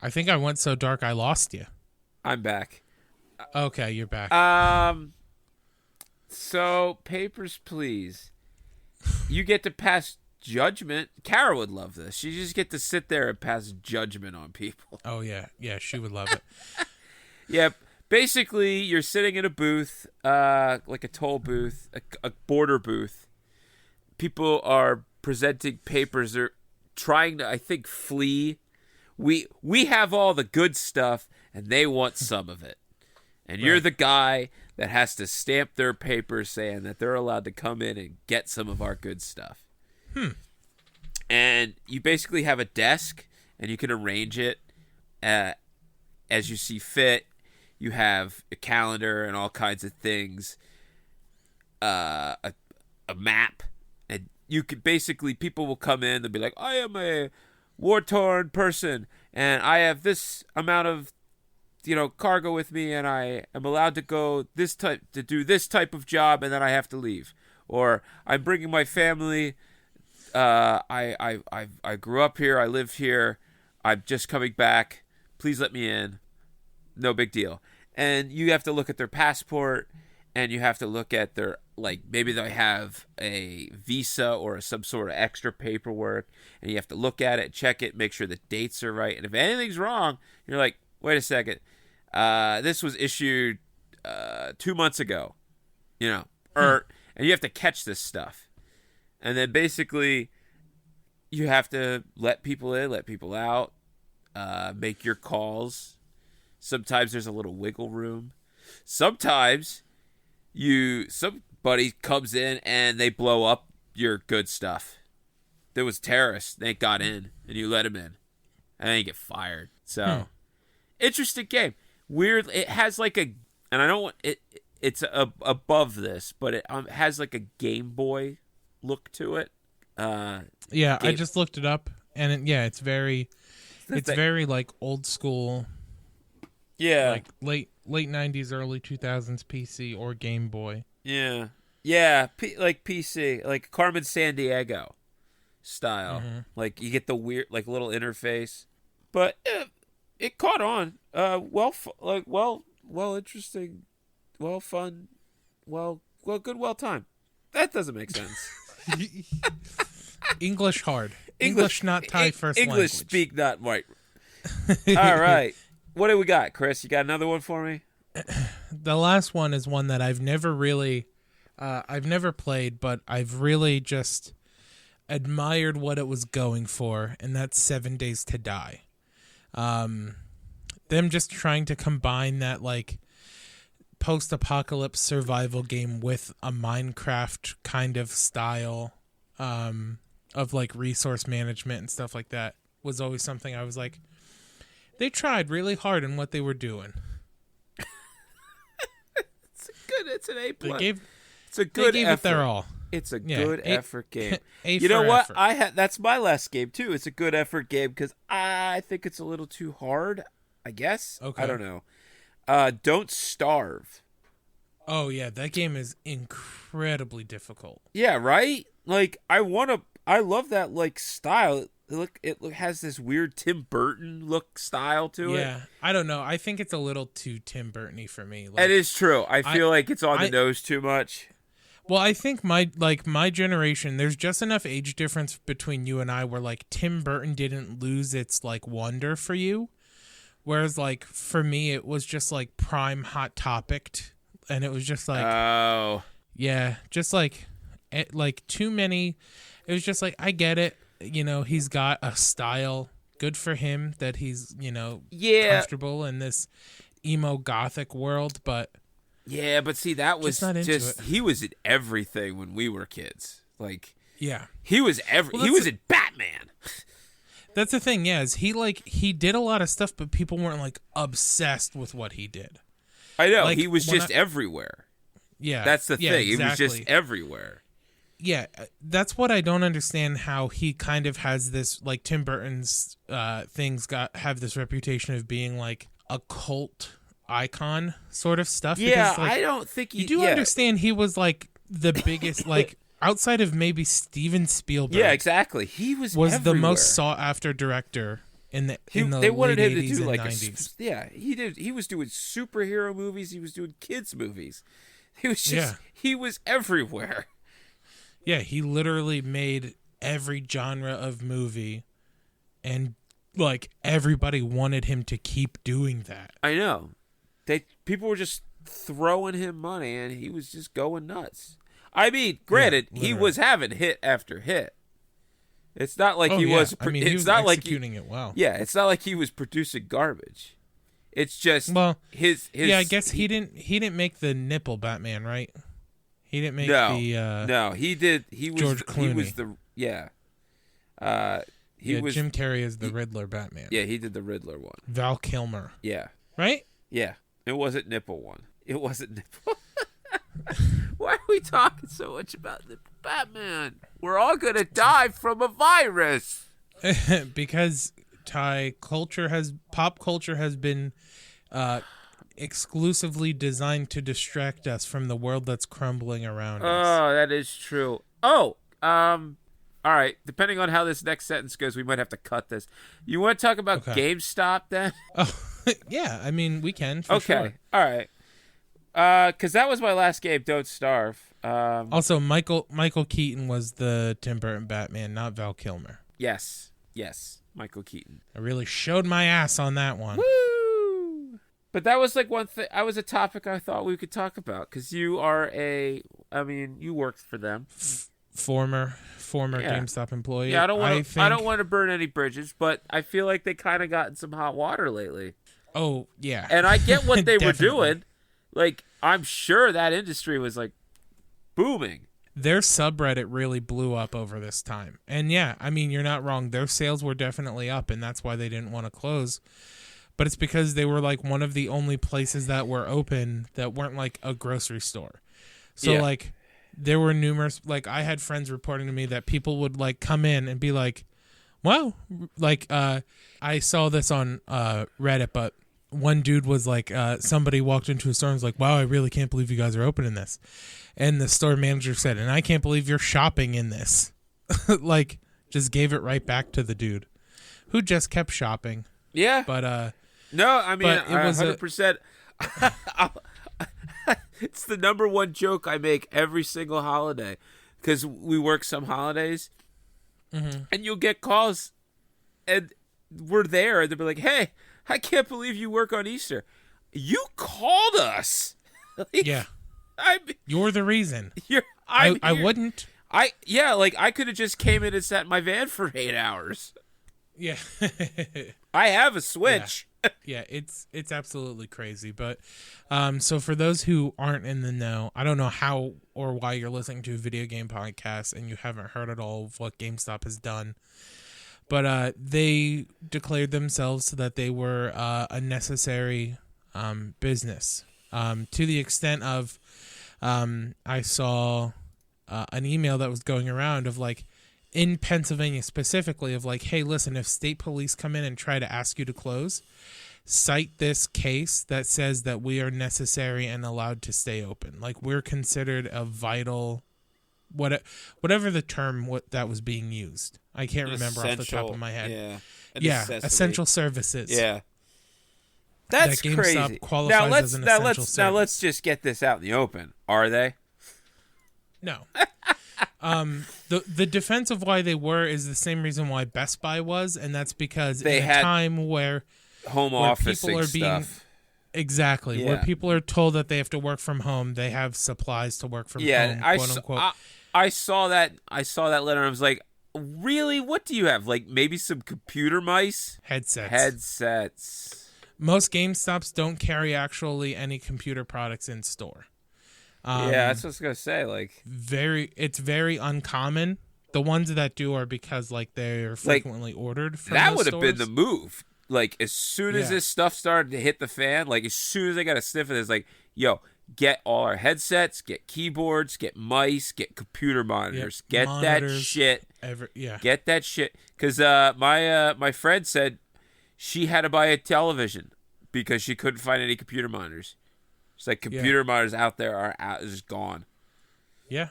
I think I went so dark I lost you. I'm back. Okay, you're back. So, papers, please. You get to pass judgment. Kara would love this. You just get to sit there and pass judgment on people. Oh, yeah. Yeah, she would love it. Yep. Basically, you're sitting in a booth, like a toll booth, a border booth. People are presenting papers. They're trying to, I think, flee. We have all the good stuff, and they want some of it. And you're the guy that has to stamp their papers saying that they're allowed to come in and get some of our good stuff. And you basically have a desk, and you can arrange it as you see fit. You have a calendar and all kinds of things, a map. And you could basically, people will come in, they'll be like, I am a war-torn person, and I have this amount of, cargo with me, and I am allowed to go to do this type of job, and then I have to leave. Or I'm bringing my family. I grew up here. I live here. I'm just coming back. Please let me in. No big deal. And you have to look at their passport, and you have to look at their, maybe they have a visa or some sort of extra paperwork, and you have to look at it, check it, make sure the dates are right. And if anything's wrong, you're like, wait a second. This was issued 2 months ago, and you have to catch this stuff. And then basically you have to let people in, let people out, make your calls. Sometimes there's a little wiggle room. Sometimes somebody comes in and they blow up your good stuff. There was terrorists. They got in and you let them in. And then you get fired. So, interesting game. Weird. It has and I don't want it. It's above this, but it has a Game Boy look to it. Yeah, I just looked it up, and it's very old school. Yeah, late 90s, early 2000s PC or Game Boy. Yeah, PC, like Carmen Sandiego. style. Mm-hmm. Like you get the weird, like little interface, but it caught on. Well, interesting, well, fun, well timed. That doesn't make sense. English hard. English not Thai first English language. speak not white. All right. What do we got, Chris? You got another one for me? The last one is one that I've never really, I've never played, but I've really just admired what it was going for, and that's 7 Days to Die. Them just trying to combine that like post-apocalypse survival game with a Minecraft kind of style of like resource management and stuff like that was always something I was like, they tried really hard in what they were doing. It's an A+. It's a good effort. It their all. It's a good effort game. You know what? Effort. That's my last game too. It's a good effort game because I think it's a little too hard. I guess. Okay. I don't know. Don't Starve. Oh yeah, that game is incredibly difficult. Yeah, right. Like I love that like style. It has this weird Tim Burton look style to it. Yeah, I don't know. I think it's a little too Tim Burton-y for me. Like, it is true. I feel like it's on the nose too much. Well, I think my generation, there's just enough age difference between you and I where like Tim Burton didn't lose its like wonder for you, whereas like for me it was just like prime Hot Topic, and it was just like yeah, just like too many. It was just like I get it. You know, he's got a style. Good for him that he's, comfortable in this emo gothic world, but but see, that was just he was in everything when we were kids. Like, yeah, he was he was in Batman. That's the thing, is he did a lot of stuff, but people weren't like obsessed with what he did. I know, he was just everywhere. Yeah, that's the thing. Exactly. He was just everywhere. Yeah, that's what I don't understand, how he kind of has this, like Tim Burton's things have this reputation of being like a cult icon sort of stuff. Yeah, because, like, I don't think you do understand he was like the biggest, like outside of maybe Steven Spielberg. Yeah, exactly. He was the most sought after director in the they wanted late him to 80s do and like 90s. he did. He was doing superhero movies. He was doing kids movies. He was just he was everywhere. Yeah, he literally made every genre of movie, and like everybody wanted him to keep doing that. I know. People were just throwing him money, and he was just going nuts. I mean, granted, he was having hit after hit. It's not like he was. I mean, he was executing it well. Yeah, it's not like he was producing garbage. It's just his. Yeah, I guess he didn't make the nipple Batman, right? He didn't make no, he did. He was George Clooney. He was the he was Jim Carrey as the Riddler Batman. Yeah, he did the Riddler one. Val Kilmer. Yeah. Right? Yeah. It wasn't nipple one. It wasn't nipple. Why are we talking so much about the Batman? We're all gonna die from a virus. Because pop culture has been exclusively designed to distract us from the world that's crumbling around us. Oh, that is true. Oh, all right. Depending on how this next sentence goes, we might have to cut this. You want to talk about GameStop then? Oh, yeah. I mean, we can. For sure. All right. Because that was my last game. Don't Starve. Also, Michael Keaton was the Tim Burton Batman, not Val Kilmer. Yes, Michael Keaton. I really showed my ass on that one. Woo! But that was like one thing. I was a topic I thought we could talk about because you are you worked for them. Former GameStop employee. Yeah, I don't want to burn any bridges, but I feel like they kind of got in some hot water lately. Oh yeah, and I get what they were doing. Like I'm sure that industry was like booming. Their subreddit really blew up over this time, and yeah, I mean you're not wrong. Their sales were definitely up, and that's why they didn't want to close. But it's because they were like one of the only places that were open that weren't like a grocery store. So like there were numerous, like I had friends reporting to me that people would like come in and be like, wow, like I saw this on Reddit, but one dude was like, somebody walked into a store and was like, wow, I really can't believe you guys are opening this. And the store manager said, and I can't believe you're shopping in this. Like, Just gave it right back to the dude, who just kept shopping. Yeah. But no, I mean, but it was 100%. It's the number one joke I make every single holiday, because we work some holidays, and you'll get calls, and we're there, and they'll be like, "Hey, I can't believe you work on Easter. You called us." Like, yeah, I'm, you're the reason. I wouldn't. Like I could have just came in and sat in my van for 8 hours. Yeah. I have a Switch. Yeah, it's absolutely crazy. But so for those who aren't in the know, I don't know how or why you're listening to a video game podcast and you haven't heard at all of what GameStop has done. But they declared themselves that they were a necessary business, to the extent of I saw an email that was going around of like, in Pennsylvania specifically, of like, hey, listen, if state police come in and try to ask you to close, cite this case that says that we are necessary and allowed to stay open. Like, we're considered a vital, whatever the term that was being used. I can't remember off the top of my head. Yeah, essential services. Yeah. That's that crazy. GameStop qualifies as an essential service. Now let's just get this out in the open. Are they? No. The defense of why they were is the same reason why Best Buy was, and that's because they in a had time where office people are being stuff. Exactly, where people are told that they have to work from home, they have supplies to work from home, quote unquote. I saw that letter and I was like, really? What do you have? Like maybe some computer mice? Headsets. Most GameStops don't carry actually any computer products in store. Yeah, that's what I was gonna say. Like, it's very uncommon. The ones that do are because like they're frequently ordered from that those would have stores. been the move. Like, as soon as this stuff started to hit the fan, like as soon as I got a sniff of this, like, yo, get all our headsets, get keyboards, get mice, get computer monitors, get monitors, that shit. Get that shit. Because my friend said she had to buy a television because she couldn't find any computer monitors. It's like computer monitors out there are just gone. Yeah.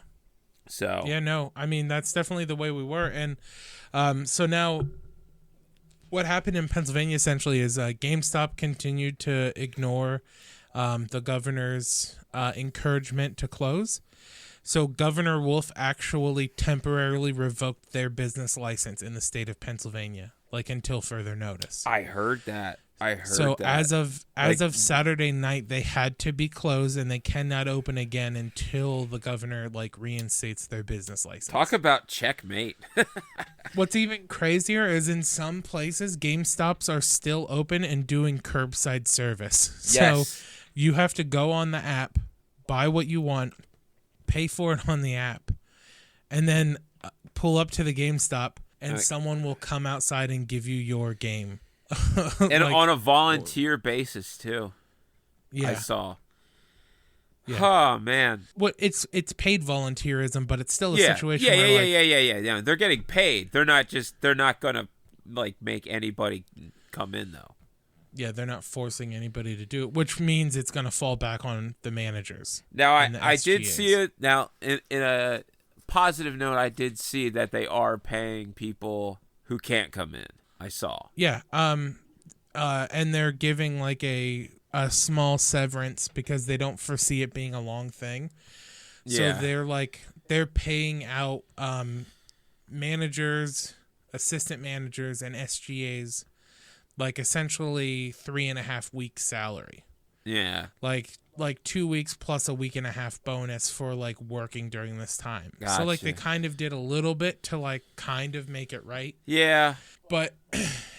So. Yeah, no. I mean, that's definitely the way we were. And so now what happened in Pennsylvania essentially is GameStop continued to ignore the governor's encouragement to close. So Governor Wolf actually temporarily revoked their business license in the state of Pennsylvania, like until further notice. I heard that. So as of Saturday night, they had to be closed, and they cannot open again until the governor reinstates their business license. Talk about checkmate. What's even crazier is in some places, GameStops are still open and doing curbside service. Yes. So you have to go on the app, buy what you want, pay for it on the app, and then pull up to the GameStop, and someone will come outside and give you your game. And on a volunteer basis too. Yeah. I saw. Yeah. Oh man. Well, it's paid volunteerism, but it's still a situation where Yeah. They're getting paid. They're not gonna make anybody come in though. Yeah, they're not forcing anybody to do it, which means it's gonna fall back on the managers. Now I did see it. Now in a positive note, I did see that they are paying people who can't come in. I saw. Yeah. And they're giving a small severance because they don't foresee it being a long thing. Yeah. So they're paying out managers, assistant managers, and SGAs essentially 3.5 weeks salary. Yeah. Like 2 weeks plus a week and a half bonus for working during this time. Gotcha. So they kind of did a little bit to kind of make it right. Yeah. But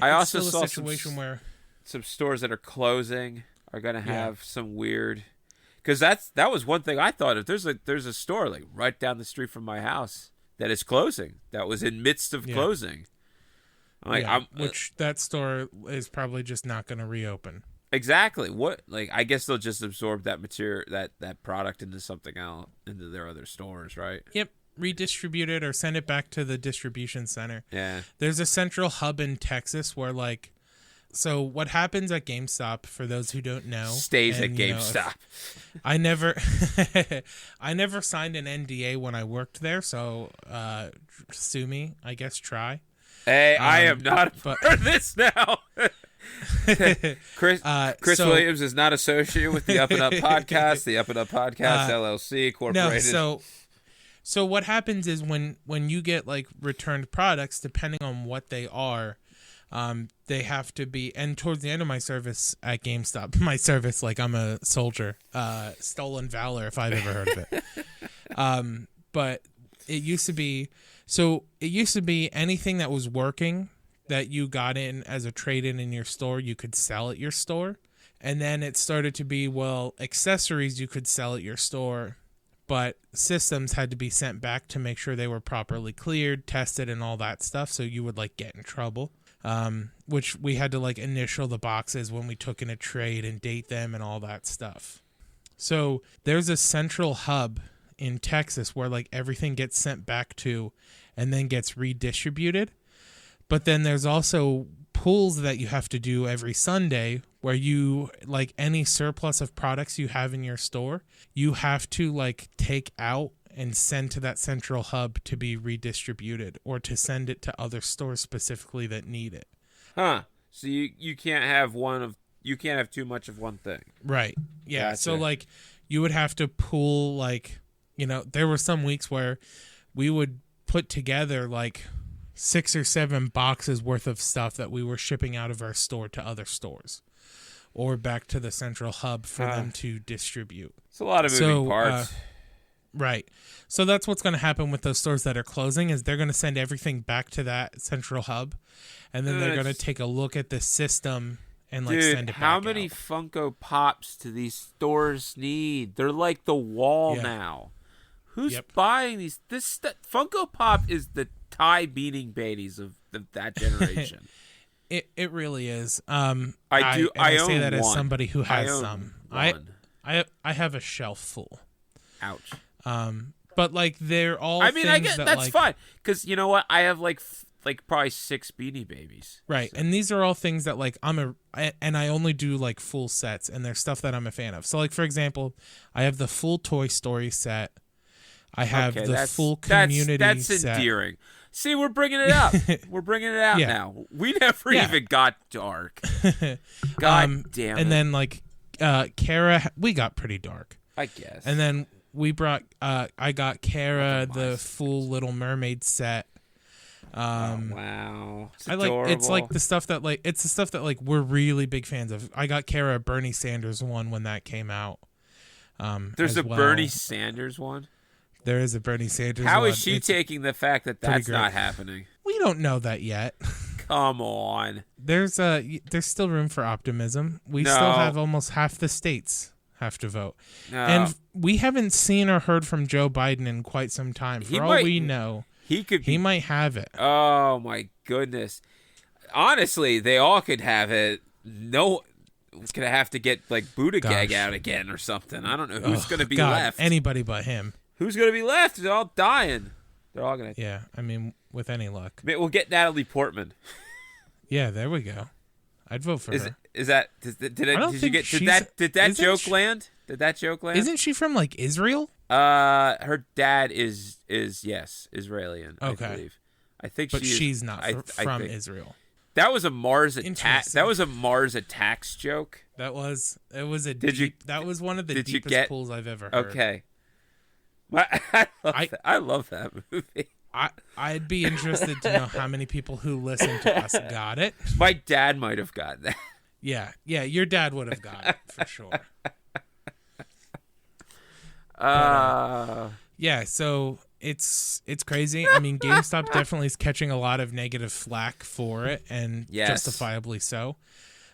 I also saw a situation where some stores that are closing are going to have some weird, because that was one thing I thought of. There's a store right down the street from my house that is closing. That was in midst of closing. Which that store is probably just not going to reopen. Exactly. What I guess they'll just absorb that material, that product into something else, into their other stores, right? Yep. Redistribute it or send it back to the distribution center. Yeah. There's a central hub in Texas where So what happens at GameStop, for those who don't know, Stays at and, you know, GameStop. I never, I never signed an NDA when I worked there. So sue me, I guess. Try. Hey, I am not a part of this now. Chris Williams is not associated with the upNup podcast, the upNup podcast LLC Corporated. No, so what happens is when you get like returned products, depending on what they are, they have to be. And towards the end of my service at GameStop, my service, like I'm a soldier, stolen valor, if I've ever heard of it. But it used to be. So it used to be anything that was working that you got in as a trade-in in your store, you could sell at your store. And then it started to be, well, accessories you could sell at your store, but systems had to be sent back to make sure they were properly cleared, tested, and all that stuff. So you would like get in trouble, which we had to like initial the boxes when we took in a trade and date them and all that stuff. So there's a central hub in Texas where like everything gets sent back to and then gets redistributed. But then there's also pools that you have to do every Sunday where you, like any surplus of products you have in your store, you have to like take out and send to that central hub to be redistributed, or to send it to other stores specifically that need it. Huh. So you can't have you can't have too much of one thing. Right. Yeah. Gotcha. So like you would have to pool, like, you know, there were some weeks where we would put together like 6 or 7 boxes worth of stuff that we were shipping out of our store to other stores or back to the central hub for them to distribute. It's a lot of moving parts. Right. So that's what's going to happen with those stores that are closing, is they're going to send everything back to that central hub, and then they're going to take a look at the system and like send it back how many out. Funko Pops do these stores need? They're like the wall now. Who's buying these? Funko Pop is the Thai beating babies of that generation. It really is. I say that own as one. somebody who has some. One. I have a shelf full. Ouch. But like they're all. I mean, I get that's like, fine, because you know what? I have like probably 6 Beanie Babies. Right, so. And these are all things that like and I only do like full sets, and there's stuff that I'm a fan of. So like for example, I have the full Toy Story set. I have the full Community that's set. Endearing. See, we're bringing it up. We're bringing it out now. We never even got dark. God damn it. And then like Kara, we got pretty dark, I guess. And then we brought I got Kara the full Little Mermaid set. Wow. It's it's like the stuff that like it's the stuff that like we're really big fans of. I got Kara a Bernie Sanders one when that came out. There's a Bernie Sanders one? There is a Bernie Sanders one. How is it's she taking the fact that that's not happening? We don't know that yet. Come on. There's still room for optimism. We still have almost half the states have to vote. No. And we haven't seen or heard from Joe Biden in quite some time. For all we know, he might have it. Oh my goodness. Honestly, they all could have it. No, it's going to have to get like Buttigieg out again or something. I don't know who's going to be left. Anybody but him. Who's going to be left? They're all dying. They're all going to. Yeah, I mean, with any luck. We'll get Natalie Portman. Yeah, there we go. I'd vote for her. Is that did that joke land? Did that joke land? Isn't she from like Israel? Her dad is yes, Israeli. Okay. I believe. I think but she's not from Israel. That was a Mars attack. That was a Mars attacks joke. That was that was one of the deepest pulls I've ever heard. Okay. I love that movie. I'd be interested to know how many people who listen to us got it. My dad might have gotten that. Yeah, your dad would have got it for sure. Yeah, so it's crazy. I mean, GameStop definitely is catching a lot of negative flack for it, and justifiably so.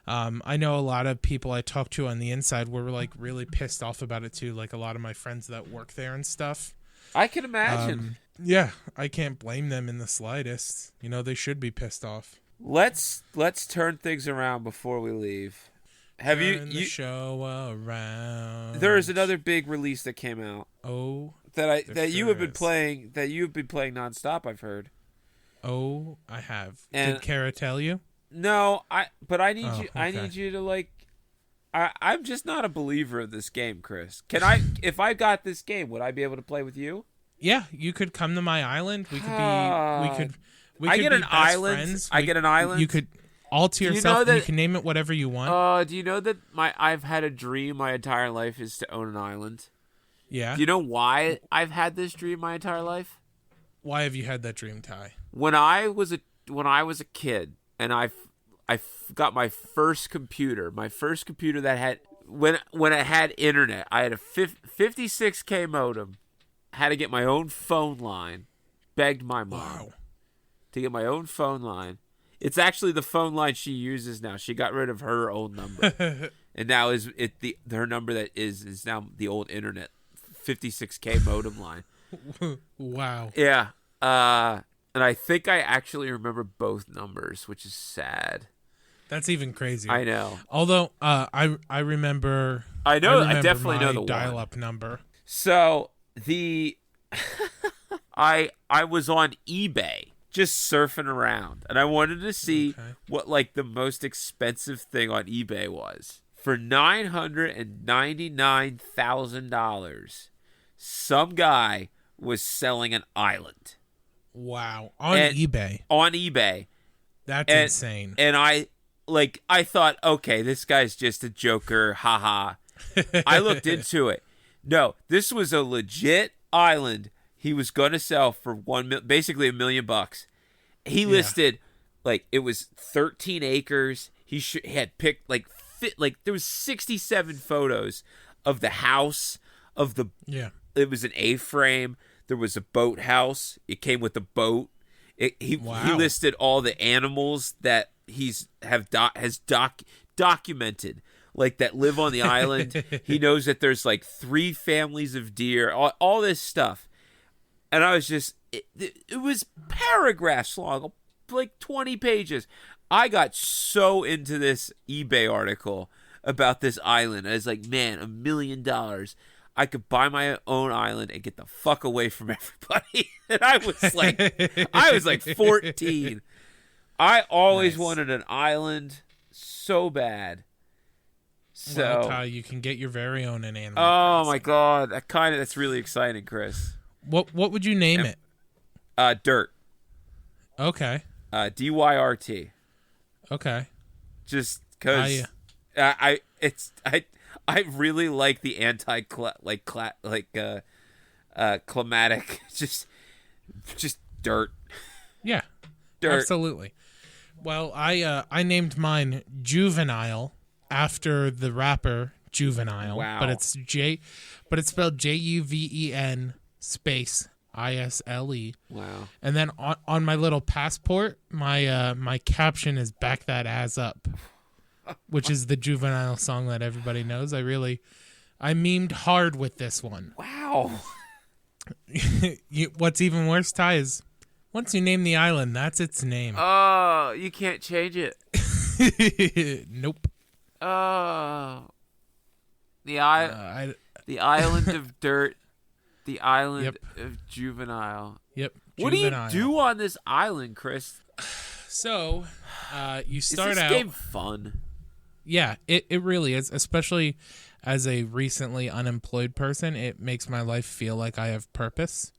I know a lot of people I talked to on the inside were like really pissed off about it too. Like a lot of my friends that work there and stuff. I can imagine. Yeah, I can't blame them in the slightest. You know, they should be pissed off. Let's turn things around before we leave. Have turn the show around? There is another big release that came out. Oh, that you have been playing nonstop. I've heard. Oh, I have. Did Kara tell you? No, I need Oh, you. I okay. need you to like. I'm just not a believer of this game, Chris. Can I? If I got this game, would I be able to play with you? Yeah, you could come to my island. We I could get be an best island. friends. I get an island. You could all to Do you yourself. know And you that? can name it whatever you want. Do you know that I've had a dream my entire life is to own an island. Yeah. Do you know why I've had this dream my entire life? Why have you had that dream, Ty? When I was a kid, and got my first computer that had when it had internet. I had a 56K modem. Had to get my own phone line. Begged my mom Wow. to get my own phone line. It's actually the phone line she uses now. She got rid of her old number, and now her number that is now the old internet 56K modem line. Wow. Yeah. And I think I actually remember both numbers, which is sad. That's even crazier. I know. Although I remember. I know. I remember definitely know my the one. dial-up number. So I was on eBay just surfing around, and I wanted to see what like the most expensive thing on eBay was. For $999,000, some guy was selling an island. Wow. On eBay. On eBay. That's insane. And I thought, okay, this guy's just a joker, haha. I looked into it. No, this was a legit island he was going to sell for basically $1 million. He listed like it was 13 acres. He had picked like there was 67 photos of the house of the. Yeah. It was an A-frame. There was a boathouse. It came with a boat. He listed all the animals that has documented, like that live on the island. He knows that there's like 3 families of deer, all this stuff. And I was just, it was paragraphs long, like 20 pages. I got so into this eBay article about this island. I was like, man, $1 million. I could buy my own island and get the fuck away from everybody. And I was like 14. I always wanted an island so bad. So, well, Ty, you can get your very own in Animal oh Crossing. my god, that's really exciting, Chris. What would you name it? Dirt. Okay. DYRT. Okay. Just because I really like the climatic just dirt. Yeah. Dirt. Absolutely. Well, I named mine Juvenile after the rapper Juvenile. Wow. But it's spelled JUVEN space ISLE. Wow. And then on my little passport, my caption is "Back That Ass Up," which is the Juvenile song that everybody knows. I memed hard with this one. Wow. What's even worse, Ty, is once you name the island, that's its name. Oh, you can't change it. Nope. Oh. The island of dirt. The island of Juvenile. Yep. What Juvenile. do you do on this island, Chris? So, you start Is this out. game fun? Yeah, it really is. Especially as a recently unemployed person, it makes my life feel like I have purpose.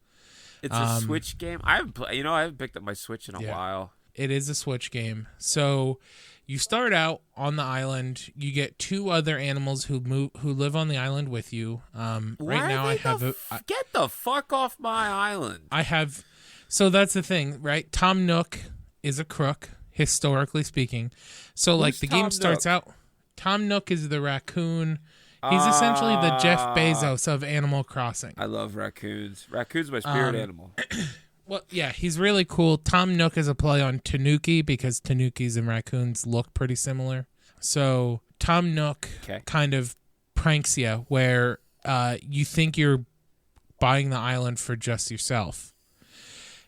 It's a Switch game. I haven't picked up my Switch in a while. It is a Switch game. So you start out on the island. You get 2 other animals who live on the island with you. Right now, I have get the fuck off my island. I have. So that's the thing, right? Tom Nook is a crook, historically speaking. So like the game starts out. Tom Nook is the raccoon. He's essentially the Jeff Bezos of Animal Crossing. I love raccoons. Raccoon's my spirit animal. Well, yeah, he's really cool. Tom Nook is a play on Tanuki because Tanukis and raccoons look pretty similar. So Tom Nook kind of pranks you where you think you're buying the island for just yourself.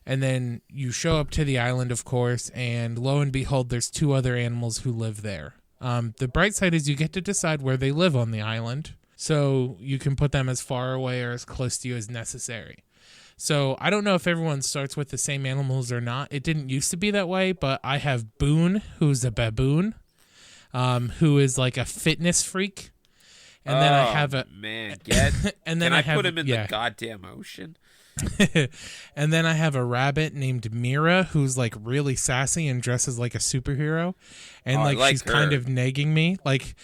And then you show up to the island, of course, and lo and behold, there's 2 other animals who live there. The bright side is you get to decide where they live on the island, so you can put them as far away or as close to you as necessary. So I don't know if everyone starts with the same animals or not. It didn't used to be that way, but I have Boone, who's a baboon, who is like a fitness freak. And then I have a man, and then can I have, put him in the goddamn ocean? And then I have a rabbit named Mira, who's like really sassy and dresses like a superhero, and like she's her. kind of nagging me, like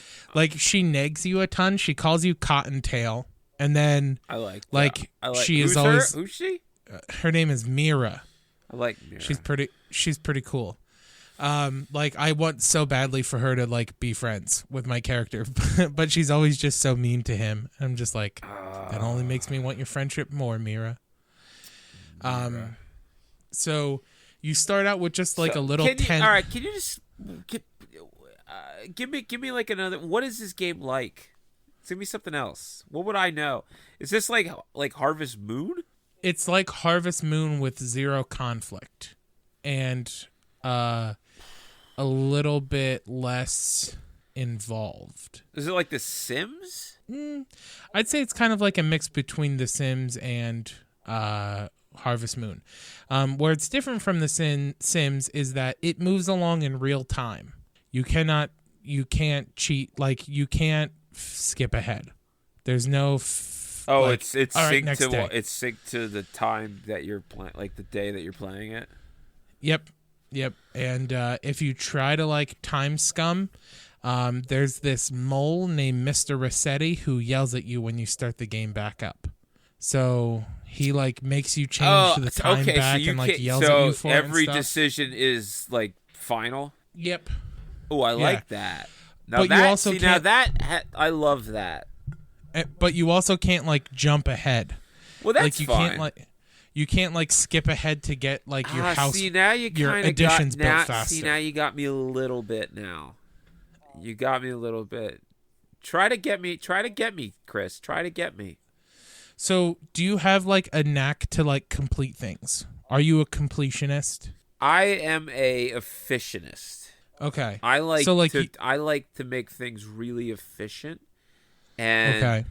she nags you a ton. She calls you Cottontail, and then I like she who's is always who's she? Her name is Mira. I like Mira. She's pretty cool. Like I want so badly for her to like be friends with my character, but she's always just so mean to him. I'm just like, that only makes me want your friendship more, Mira. So you start out with just like a little tent. All right, can you just give me like another? What is this game like? Give me something else. What would I know? Is this like Harvest Moon? It's like Harvest Moon with zero conflict, and a little bit less involved. Is it like The Sims? I'd say it's kind of like a mix between The Sims and Harvest Moon. Where it's different from The Sims is that it moves along in real time. You can't cheat, like you can't skip ahead. There's no it's right, it's synced to the time that you're playing, like the day that you're playing it. Yep. And if you try to like time scum, there's this mole named Mr. Rossetti who yells at you when you start the game back up. So he like makes you change to the time back and like yells at you for it. So every decision is like final. Yep. Oh, I like that. Now but that, you also see, now that I love that. But you also can't like jump ahead. Well, that's like, fine. You can't like skip ahead to get like your house. See, now you your additions built faster. See, now you got me a little bit. Now, you got me a little bit. Try to get me, Chris. Try to get me. So, do you have like a knack to like complete things? Are you a completionist? I am a efficientist. Okay. I like to make things really efficient. And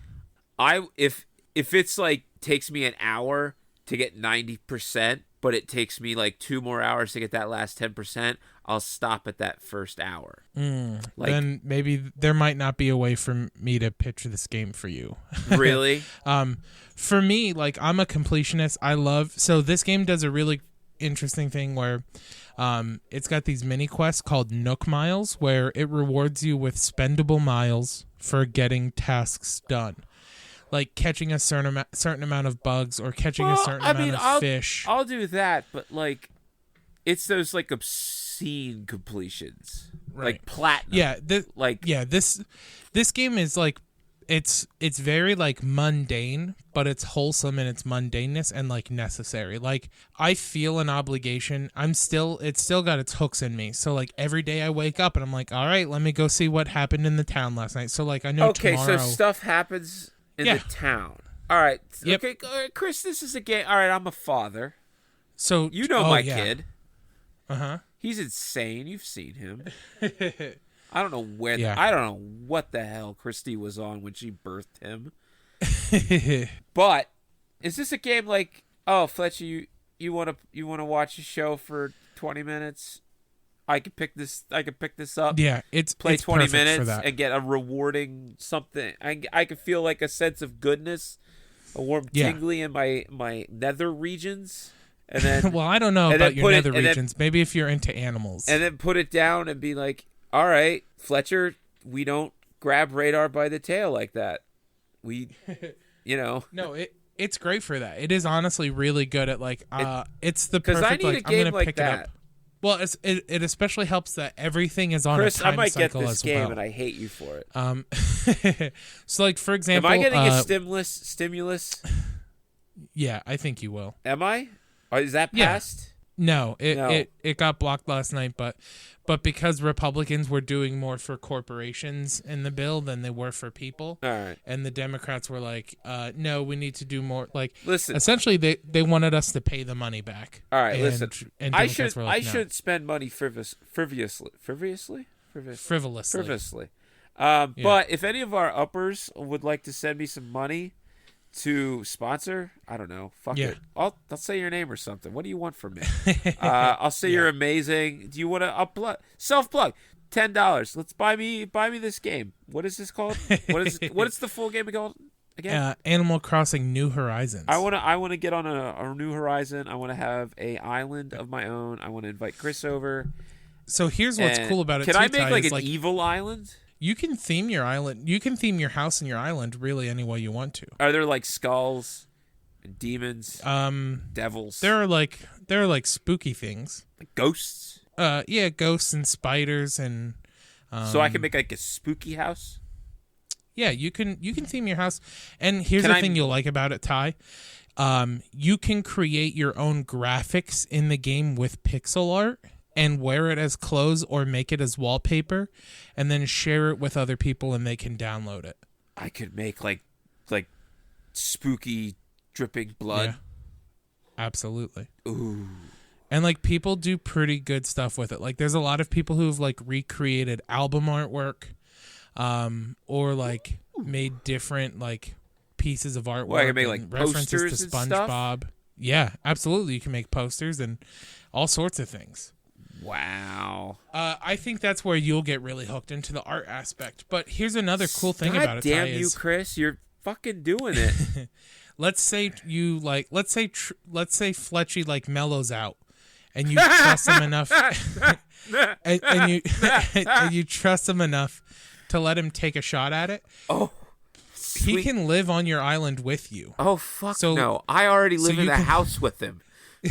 if it's like takes me an hour to get 90%, but it takes me like 2 more hours to get that last 10%, I'll stop at that first hour. Then maybe there might not be a way for me to pitch this game for you. Really? For me, like I'm a completionist. So this game does a really interesting thing where it's got these mini quests called Nook Miles, where it rewards you with spendable miles for getting tasks done. Like catching a certain amount of bugs or catching a certain amount of fish. I'll do that, but like, it's those like obscene completions, like platinum. Yeah, this game is like it's very like mundane, but it's wholesome in its mundaneness and like necessary. Like I feel an obligation. It's still got its hooks in me. So like every day I wake up and I'm like, all right, let me go see what happened in the town last night. So like I know tomorrow. So stuff happens in the town. All right. Yep. Okay, Chris, this is a game. All right, I'm a father. So you know my kid. Uh-huh. He's insane. You've seen him. I don't know where. Yeah. I don't know what the hell Christy was on when she birthed him. But is this a game like, oh, Fletcher, you want to watch a show for 20 minutes? I could pick this up. Yeah, play 20 minutes for that. and get a rewarding something. I could feel like a sense of goodness, a warm tingly in my nether regions. And then well, I don't know about your nether regions. Maybe if you're into animals. And then put it down and be like, all right, Fletcher, we don't grab Radar by the tail like that. We, No, it's great for that. It is honestly really good at like, it's the perfect, I need like, a game I'm gonna like pick that. it up. Well, it especially helps that everything is on Chris, a time I might get cycle this as game well. and I hate you for it. So like for example, am I getting a stimulus? Yeah, I think you will. Am I? Or is that passed? No, it got blocked last night, but because Republicans were doing more for corporations in the bill than they were for people, all right, and the Democrats were like, no, we need to do more. Like, listen, essentially they wanted us to pay the money back. All right, listen, and I should spend money frivolously. Yeah. But if any of our uppers would like to send me some money to sponsor, I don't know. Fuck Yeah. it. I'll say your name or something. What do you want from me? I'll say you're amazing. Do you want to self-plug? $10. Let's buy me this game. What is this called? What is the full game called again? Animal Crossing New Horizons. I want to get on a New Horizon. I want to have a island of my own. I want to invite Chris over. So here's what's cool about it. Can I make like an evil island? You can theme your island. You can theme your house and your island really any way you want to. Are there like skulls and demons? Devils. There are like spooky things. Like ghosts? Yeah, ghosts and spiders and so I can make like a spooky house? Yeah, you can theme your house. And here's the thing you'll like about it, Ty. You can create your own graphics in the game with pixel art and wear it as clothes or make it as wallpaper and then share it with other people and they can download it. I could make like spooky dripping blood. Yeah, absolutely. Ooh. And like people do pretty good stuff with it. Like there's a lot of people who've like recreated album artwork, or like made different like pieces of artwork. Well, I can make like references posters to and SpongeBob. stuff? Yeah, absolutely. You can make posters and all sorts of things. Wow. I think that's where you'll get really hooked into the art aspect. But here's another cool thing about it. God damn Ty, you, Chris! You're fucking doing it. let's say Fletchy like mellows out. And you trust him enough, and you trust him enough to let him take a shot at it. Oh, sweet. He can live on your island with you. Oh fuck no! I already live in a house with him.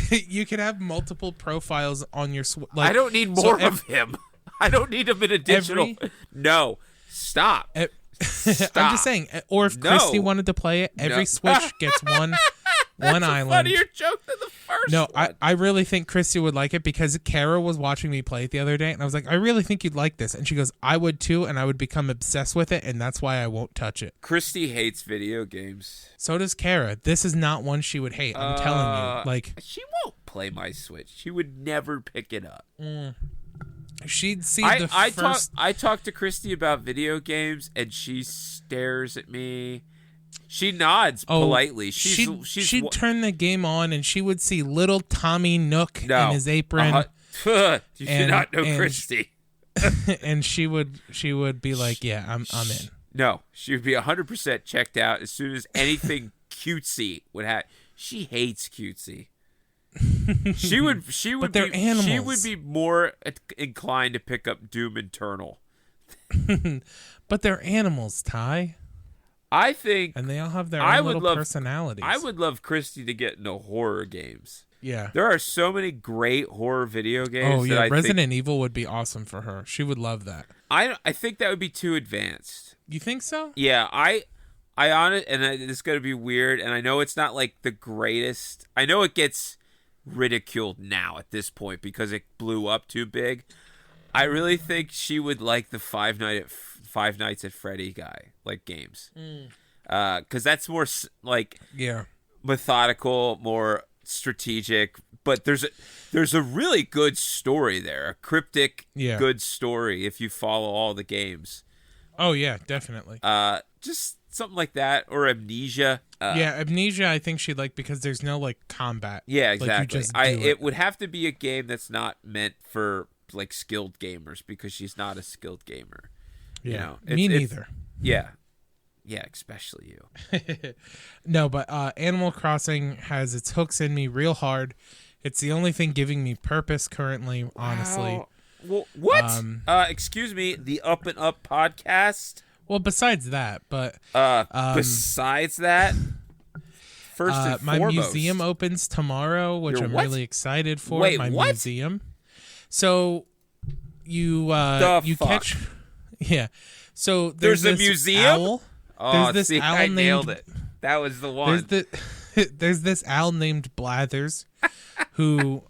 You can have multiple profiles on your. I don't need more of him. I don't need him in additional. No, stop. Stop. I'm just saying. Or if Christy wanted to play it, every Switch gets one island. Funnier joke than the first one. I really think Christy would like it because Kara was watching me play it the other day, and I was like, I really think you'd like this. And she goes, I would too, and I would become obsessed with it, and that's why I won't touch it. Christy hates video games. So does Kara. This is not one she would hate. I'm telling you. Like she won't play my Switch. She would never pick it up. She'd see I talk to Christy about video games, and she stares at me. She nods politely. She'd turn the game on, and she would see little Tommy Nook in his apron. You do not know Christy. And she would be like, "Yeah, I'm in." No, she would be 100% checked out as soon as anything cutesy would happen. She hates cutesy. She would but they're animals. She would be more inclined to pick up Doom Eternal. But they're animals, Ty. I think, and they all have their own little personalities. I would love Christy to get into horror games. Yeah, there are so many great horror video games. Oh yeah, Resident Evil would be awesome for her. She would love that. I think that would be too advanced. You think so? Yeah, I on it, and it's gonna be weird. And I know it's not like the greatest. I know it gets ridiculed now at this point because it blew up too big. I really think she would like the Five Nights at Freddy guy like games, because that's more like methodical, more strategic. But there's a really good story there, a cryptic good story if you follow all the games. Oh yeah, definitely. Just something like that, or Amnesia. Amnesia. I think she'd like because there's no like combat. Yeah, exactly. Like, it would have to be a game that's not meant for like skilled gamers because she's not a skilled gamer. Yeah, you know, me neither. Yeah, especially you. No, but Animal Crossing has its hooks in me real hard. It's the only thing giving me purpose currently, honestly. Wow. Well, what? Excuse me, the upNup podcast. Well, besides that, but besides that, first and my foremost, museum opens tomorrow, which I'm really excited for. Wait, my what? museum. So you catch, yeah. So there's a this museum. Owl. Oh, there's this owl I nailed it. That was the one. There's this owl named Blathers, who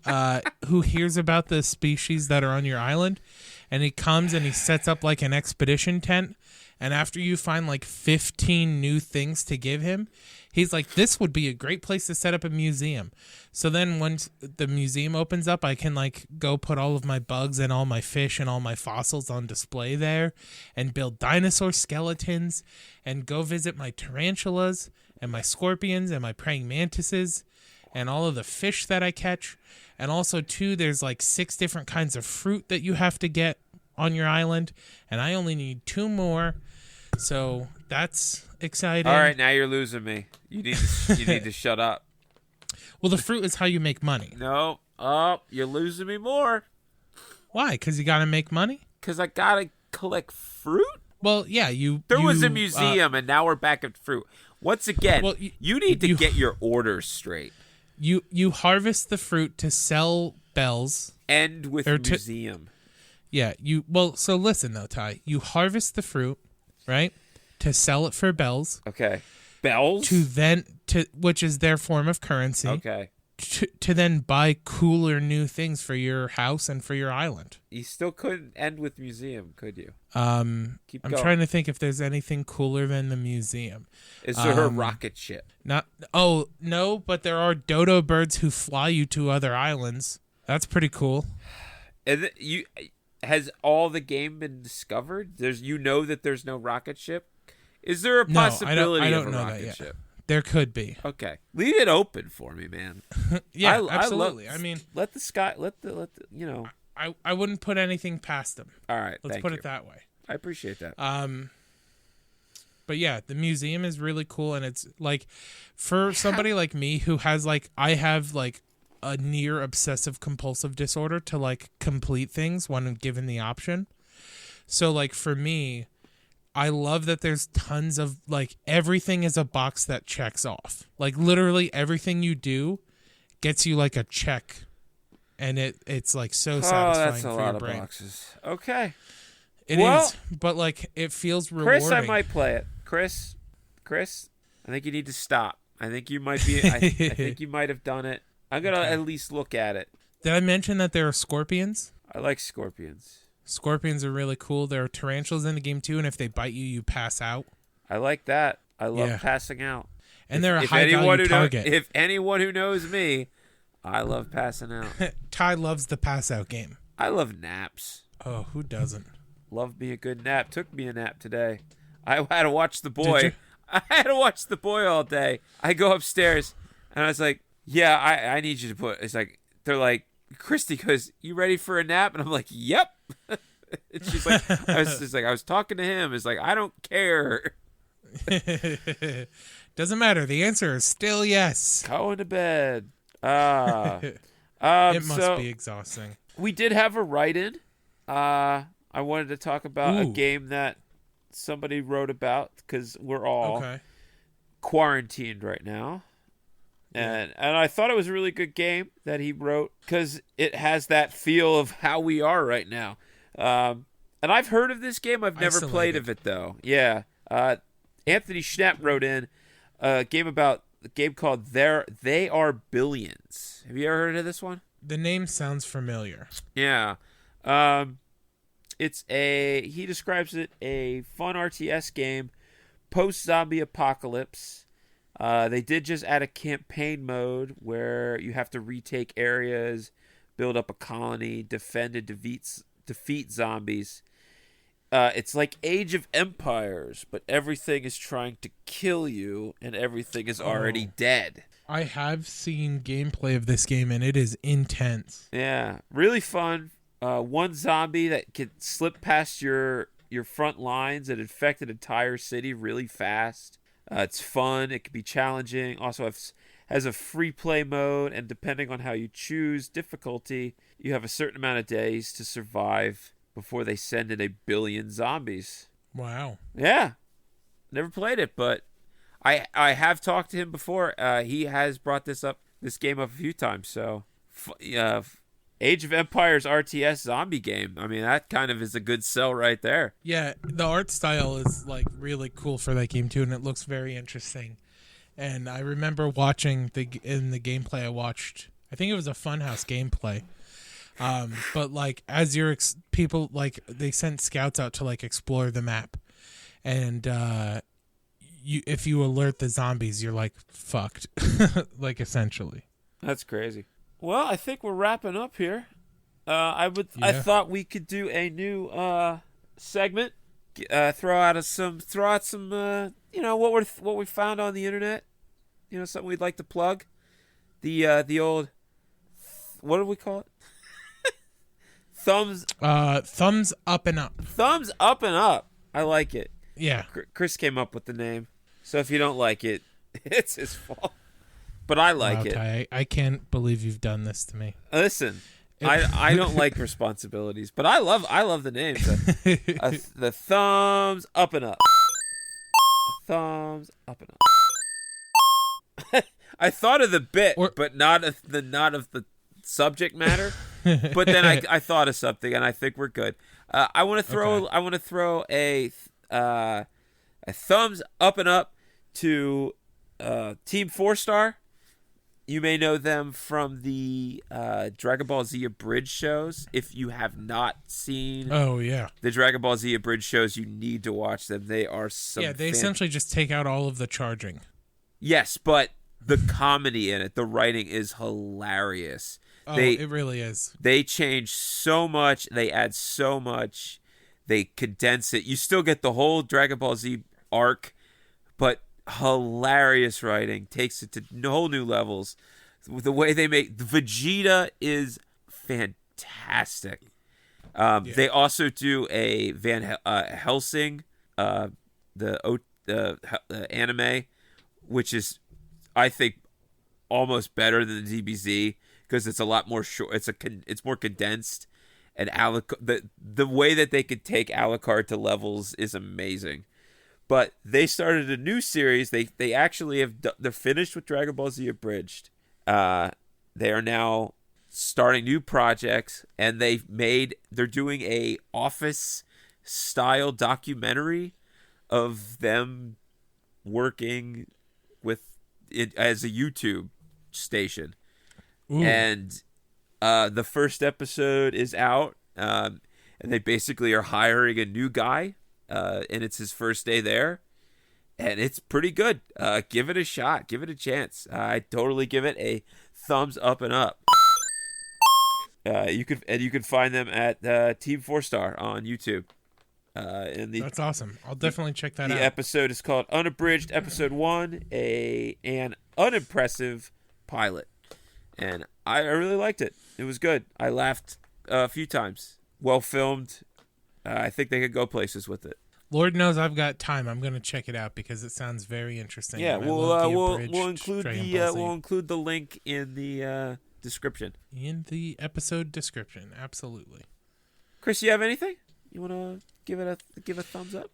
hears about the species that are on your island, and he comes and he sets up like an expedition tent. And after you find like 15 new things to give him, he's like, this would be a great place to set up a museum. So then once the museum opens up, I can like go put all of my bugs and all my fish and all my fossils on display there and build dinosaur skeletons and go visit my tarantulas and my scorpions and my praying mantises and all of the fish that I catch. And also, too, there's like 6 different kinds of fruit that you have to get on your island, and I only need 2 more. So that's exciting. All right, now you're losing me. You need to shut up. Well, the fruit is how you make money. No. Oh, you're losing me more. Why? Because you got to make money? Because I got to collect fruit? Well, yeah, There was a museum, and now we're back at fruit. Once again, you need to get your orders straight. You harvest the fruit to sell bells. End with museum. So listen though, Ty. You harvest the fruit, right? To sell it for bells. Okay. Bells? Which is their form of currency. Okay. To then buy cooler new things for your house and for your island. You still couldn't end with museum, could you? I'm trying to think if there's anything cooler than the museum. Is there a rocket ship? No, but there are dodo birds who fly you to other islands. That's pretty cool. And has all the game been discovered? That there's no rocket ship? Is there a possibility of a rocket ship? There could be. Okay, leave it open for me, man. Yeah, absolutely. I mean, let the sky, I wouldn't put anything past them. All right, let's put it that way. I appreciate that. But yeah, the museum is really cool, and it's like for somebody like me who has I have a near obsessive compulsive disorder to complete things when given the option. So for me, I love that there's tons of everything is a box that checks off. Literally everything you do gets you a check, and it's so satisfying that's for a your lot brain. Of boxes. Okay. It is, but it feels rewarding. Chris, I might play it. Chris, I think you need to stop. I think you might be. I think you might have done it. I'm gonna at least look at it. Did I mention that there are scorpions? I like scorpions. Scorpions are really cool. There are tarantulas in the game too, and if they bite you, you pass out. I like that. I love passing out. And they're a high value target. If anyone who knows me, I love passing out. Ty loves the pass out game. I love naps. Oh, who doesn't? Love me a good nap. Took me a nap today. I had to watch The Boy. I had to watch The Boy all day. I go upstairs, and I was like, yeah, I need you to put... It's like, they're like, Christy goes, you ready for a nap? And I'm like, yep. And she's like, I was talking to him. It's like, I don't care. Doesn't matter. The answer is still yes. Going to bed. It must be exhausting. We did have a write-in. I wanted to talk about a game that somebody wrote about because we're all quarantined right now. And I thought it was a really good game that he wrote because it has that feel of how we are right now. And I've heard of this game. I've never played of it, though. Yeah. Anthony Schnapp wrote in a game called They Are Billions. Have you ever heard of this one? The name sounds familiar. Yeah. He describes it a fun RTS game, post-zombie apocalypse. They did just add a campaign mode where you have to retake areas, build up a colony, defend and defeat zombies. It's like Age of Empires, but everything is trying to kill you and everything is already dead. I have seen gameplay of this game and it is intense. Yeah, really fun. One zombie that can slip past your front lines and infect an entire city really fast. It's fun. It can be challenging. Also has a free play mode, and depending on how you choose difficulty, you have a certain amount of days to survive before they send in 1 billion zombies. Wow. Yeah. Never played it, but I have talked to him before. He has brought this game up a few times. So, Age of Empires RTS zombie game. I mean, that kind of is a good sell right there. Yeah, the art style is really cool for that game too, and it looks very interesting. And I remember watching in the gameplay I watched. I think it was a Funhouse gameplay. But as your people they sent scouts out to explore the map, and if you alert the zombies, you're fucked, essentially. That's crazy. Well, I think we're wrapping up here. I thought we could do a new segment throw out some what we found on the internet. Something we'd like to plug. The old, what do we call it? Thumbs up and up. Thumbs up and up. I like it. Yeah. Chris came up with the name. So if you don't like it, it's his fault. But I like it. Ty, I can't believe you've done this to me. Listen, I don't like responsibilities, but I love the name. The thumbs up and up. Thumbs up and up. I thought of the bit, but not of the subject matter. But then I thought of something, and I think we're good. I want to throw a thumbs up and up to Team 4-Star. You may know them from the Dragon Ball Z Abridged shows. If you have not seen the Dragon Ball Z Abridged shows, you need to watch them. They are they essentially just take out all of the charging. Yes, but the comedy in it, the writing is hilarious. It really is. They change so much. They add so much. They condense it. You still get the whole Dragon Ball Z arc, but hilarious writing takes it to whole new levels. The way they make Vegeta is fantastic. They also do a Van Helsing, the anime, which is, I think, almost better than the DBZ because it's a lot more short. It's more condensed, and the way that they could take Alucard to levels is amazing. But they started a new series. They actually they're finished with Dragon Ball Z Abridged. They are now starting new projects, and they're doing a Office style documentary of them working with it as a YouTube station. Ooh. And the first episode is out, and they basically are hiring a new guy. And it's his first day there, and it's pretty good. Give it a shot. Give it a chance. I totally give it a thumbs up and up. You could find them at Team 4-Star on YouTube. That's awesome. I'll definitely check that out. The episode is called Unabridged Episode 1, an unimpressive pilot, and I really liked it. It was good. I laughed a few times. Well filmed. I think they could go places with it. Lord knows I've got time. I'm going to check it out because it sounds very interesting. Yeah, we'll include the link in the description. In the episode description, absolutely. Chris, you have anything you want to give a thumbs up?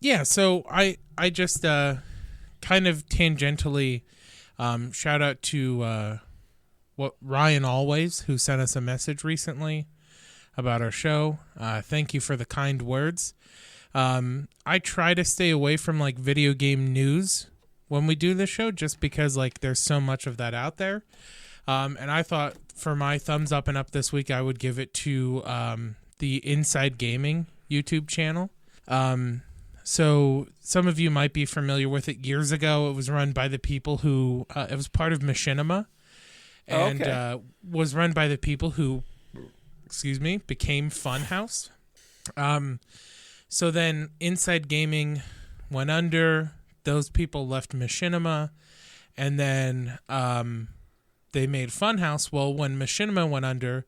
Yeah. So I just kind of tangentially shout out to Ryan Always, who sent us a message recently about our show. Thank you for the kind words. I try to stay away from like video game news when we do this show, just because like there's so much of that out there. And I thought for my thumbs up and up this week, I would give it to the Inside Gaming YouTube channel. So some of you might be familiar with it. Years ago, it was run by the people who it was part of Machinima, and was run by the people who became Funhouse. So then Inside Gaming went under. Those people left Machinima, and then they made Funhouse. Well, when Machinima went under,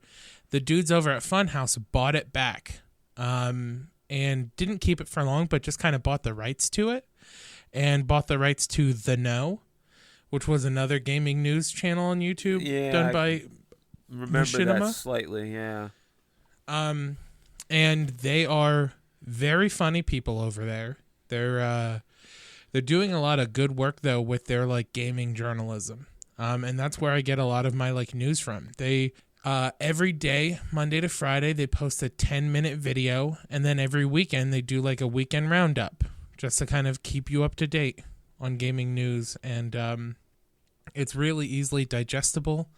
the dudes over at Funhouse bought it back, and didn't keep it for long, but just kind of bought the rights to it, and bought the rights to The Know, which was another gaming news channel on YouTube done by remember Machinima. That slightly, yeah. And they are very funny people over there. They're doing a lot of good work though with their like gaming journalism. And that's where I get a lot of my like news from. They every day, Monday to Friday, they post a 10-minute video, and then every weekend they do like a weekend roundup just to kind of keep you up to date on gaming news. And it's really easily digestible.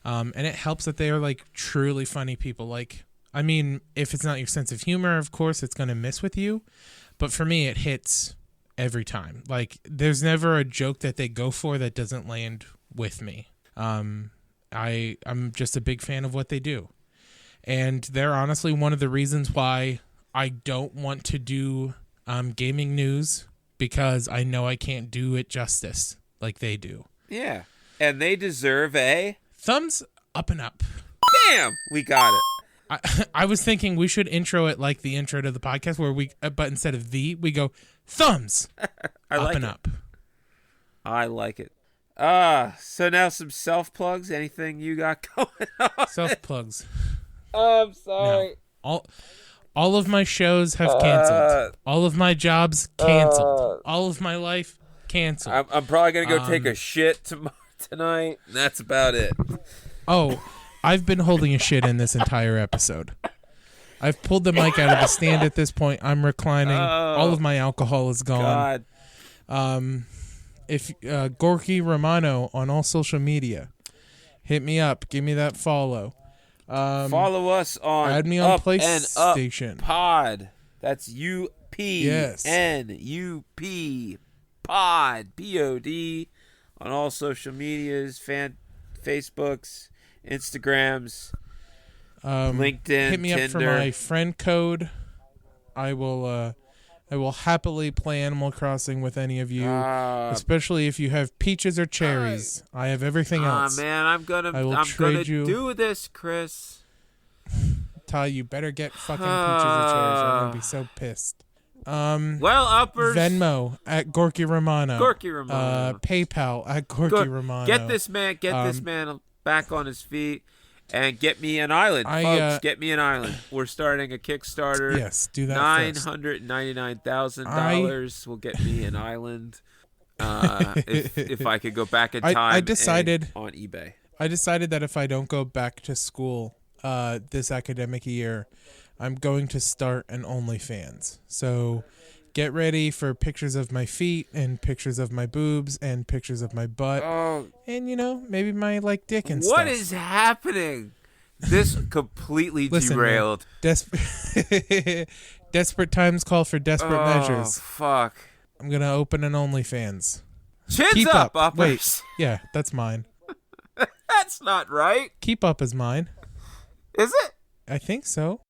And it helps that they are like truly funny people. Like, I mean, if it's not your sense of humor, of course, it's going to miss with you. But for me, it hits every time. Like, there's never a joke that they go for that doesn't land with me. I'm just a big fan of what they do. And they're honestly one of the reasons why I don't want to do gaming news because I know I can't do it justice like they do. Yeah. And they deserve a thumbs up and up. Bam! We got it. I was thinking we should intro it like the intro to the podcast where but instead of we go thumbs up and up. I like it. So now some self plugs. Anything you got going on? Self plugs. I'm sorry. No. All of my shows have canceled. All of my jobs canceled. All of my life canceled. I'm probably gonna go take a shit tonight. That's about it. Oh, I've been holding a shit in this entire episode. I've pulled the mic out of the stand at this point. I'm reclining. All of my alcohol is gone. God. If Gorky Romano on all social media, hit me up. Give me that follow. Follow us on add me on Up PlayStation and Up Pod. That's UPNUP Pod POD on all social medias, Facebooks, Instagrams, LinkedIn, hit me Tinder. up for my friend code. I will happily play Animal Crossing with any of you, especially if you have peaches or cherries. I have everything else. Man, I'm gonna do this, Chris. Ty, you better get fucking peaches or cherries. I'm gonna be so pissed. Well, uppers. Venmo at Gorky Romano. PayPal at Gorky Romano. Get this man back on his feet. And get me an island, folks. Get me an island. We're starting a Kickstarter. Yes, do that. $999,000 will get me an island. If I could go back in time. I decided on eBay. I decided that if I don't go back to school this academic year, I'm going to start an OnlyFans. So get ready for pictures of my feet and pictures of my boobs and pictures of my butt. And, maybe my, dick and stuff. What is happening? This completely derailed. Desperate times call for desperate measures. Fuck. I'm going to open an OnlyFans. Chins Keep up, uppers. Wait, yeah, that's mine. That's not right. Keep up is mine. Is it? I think so.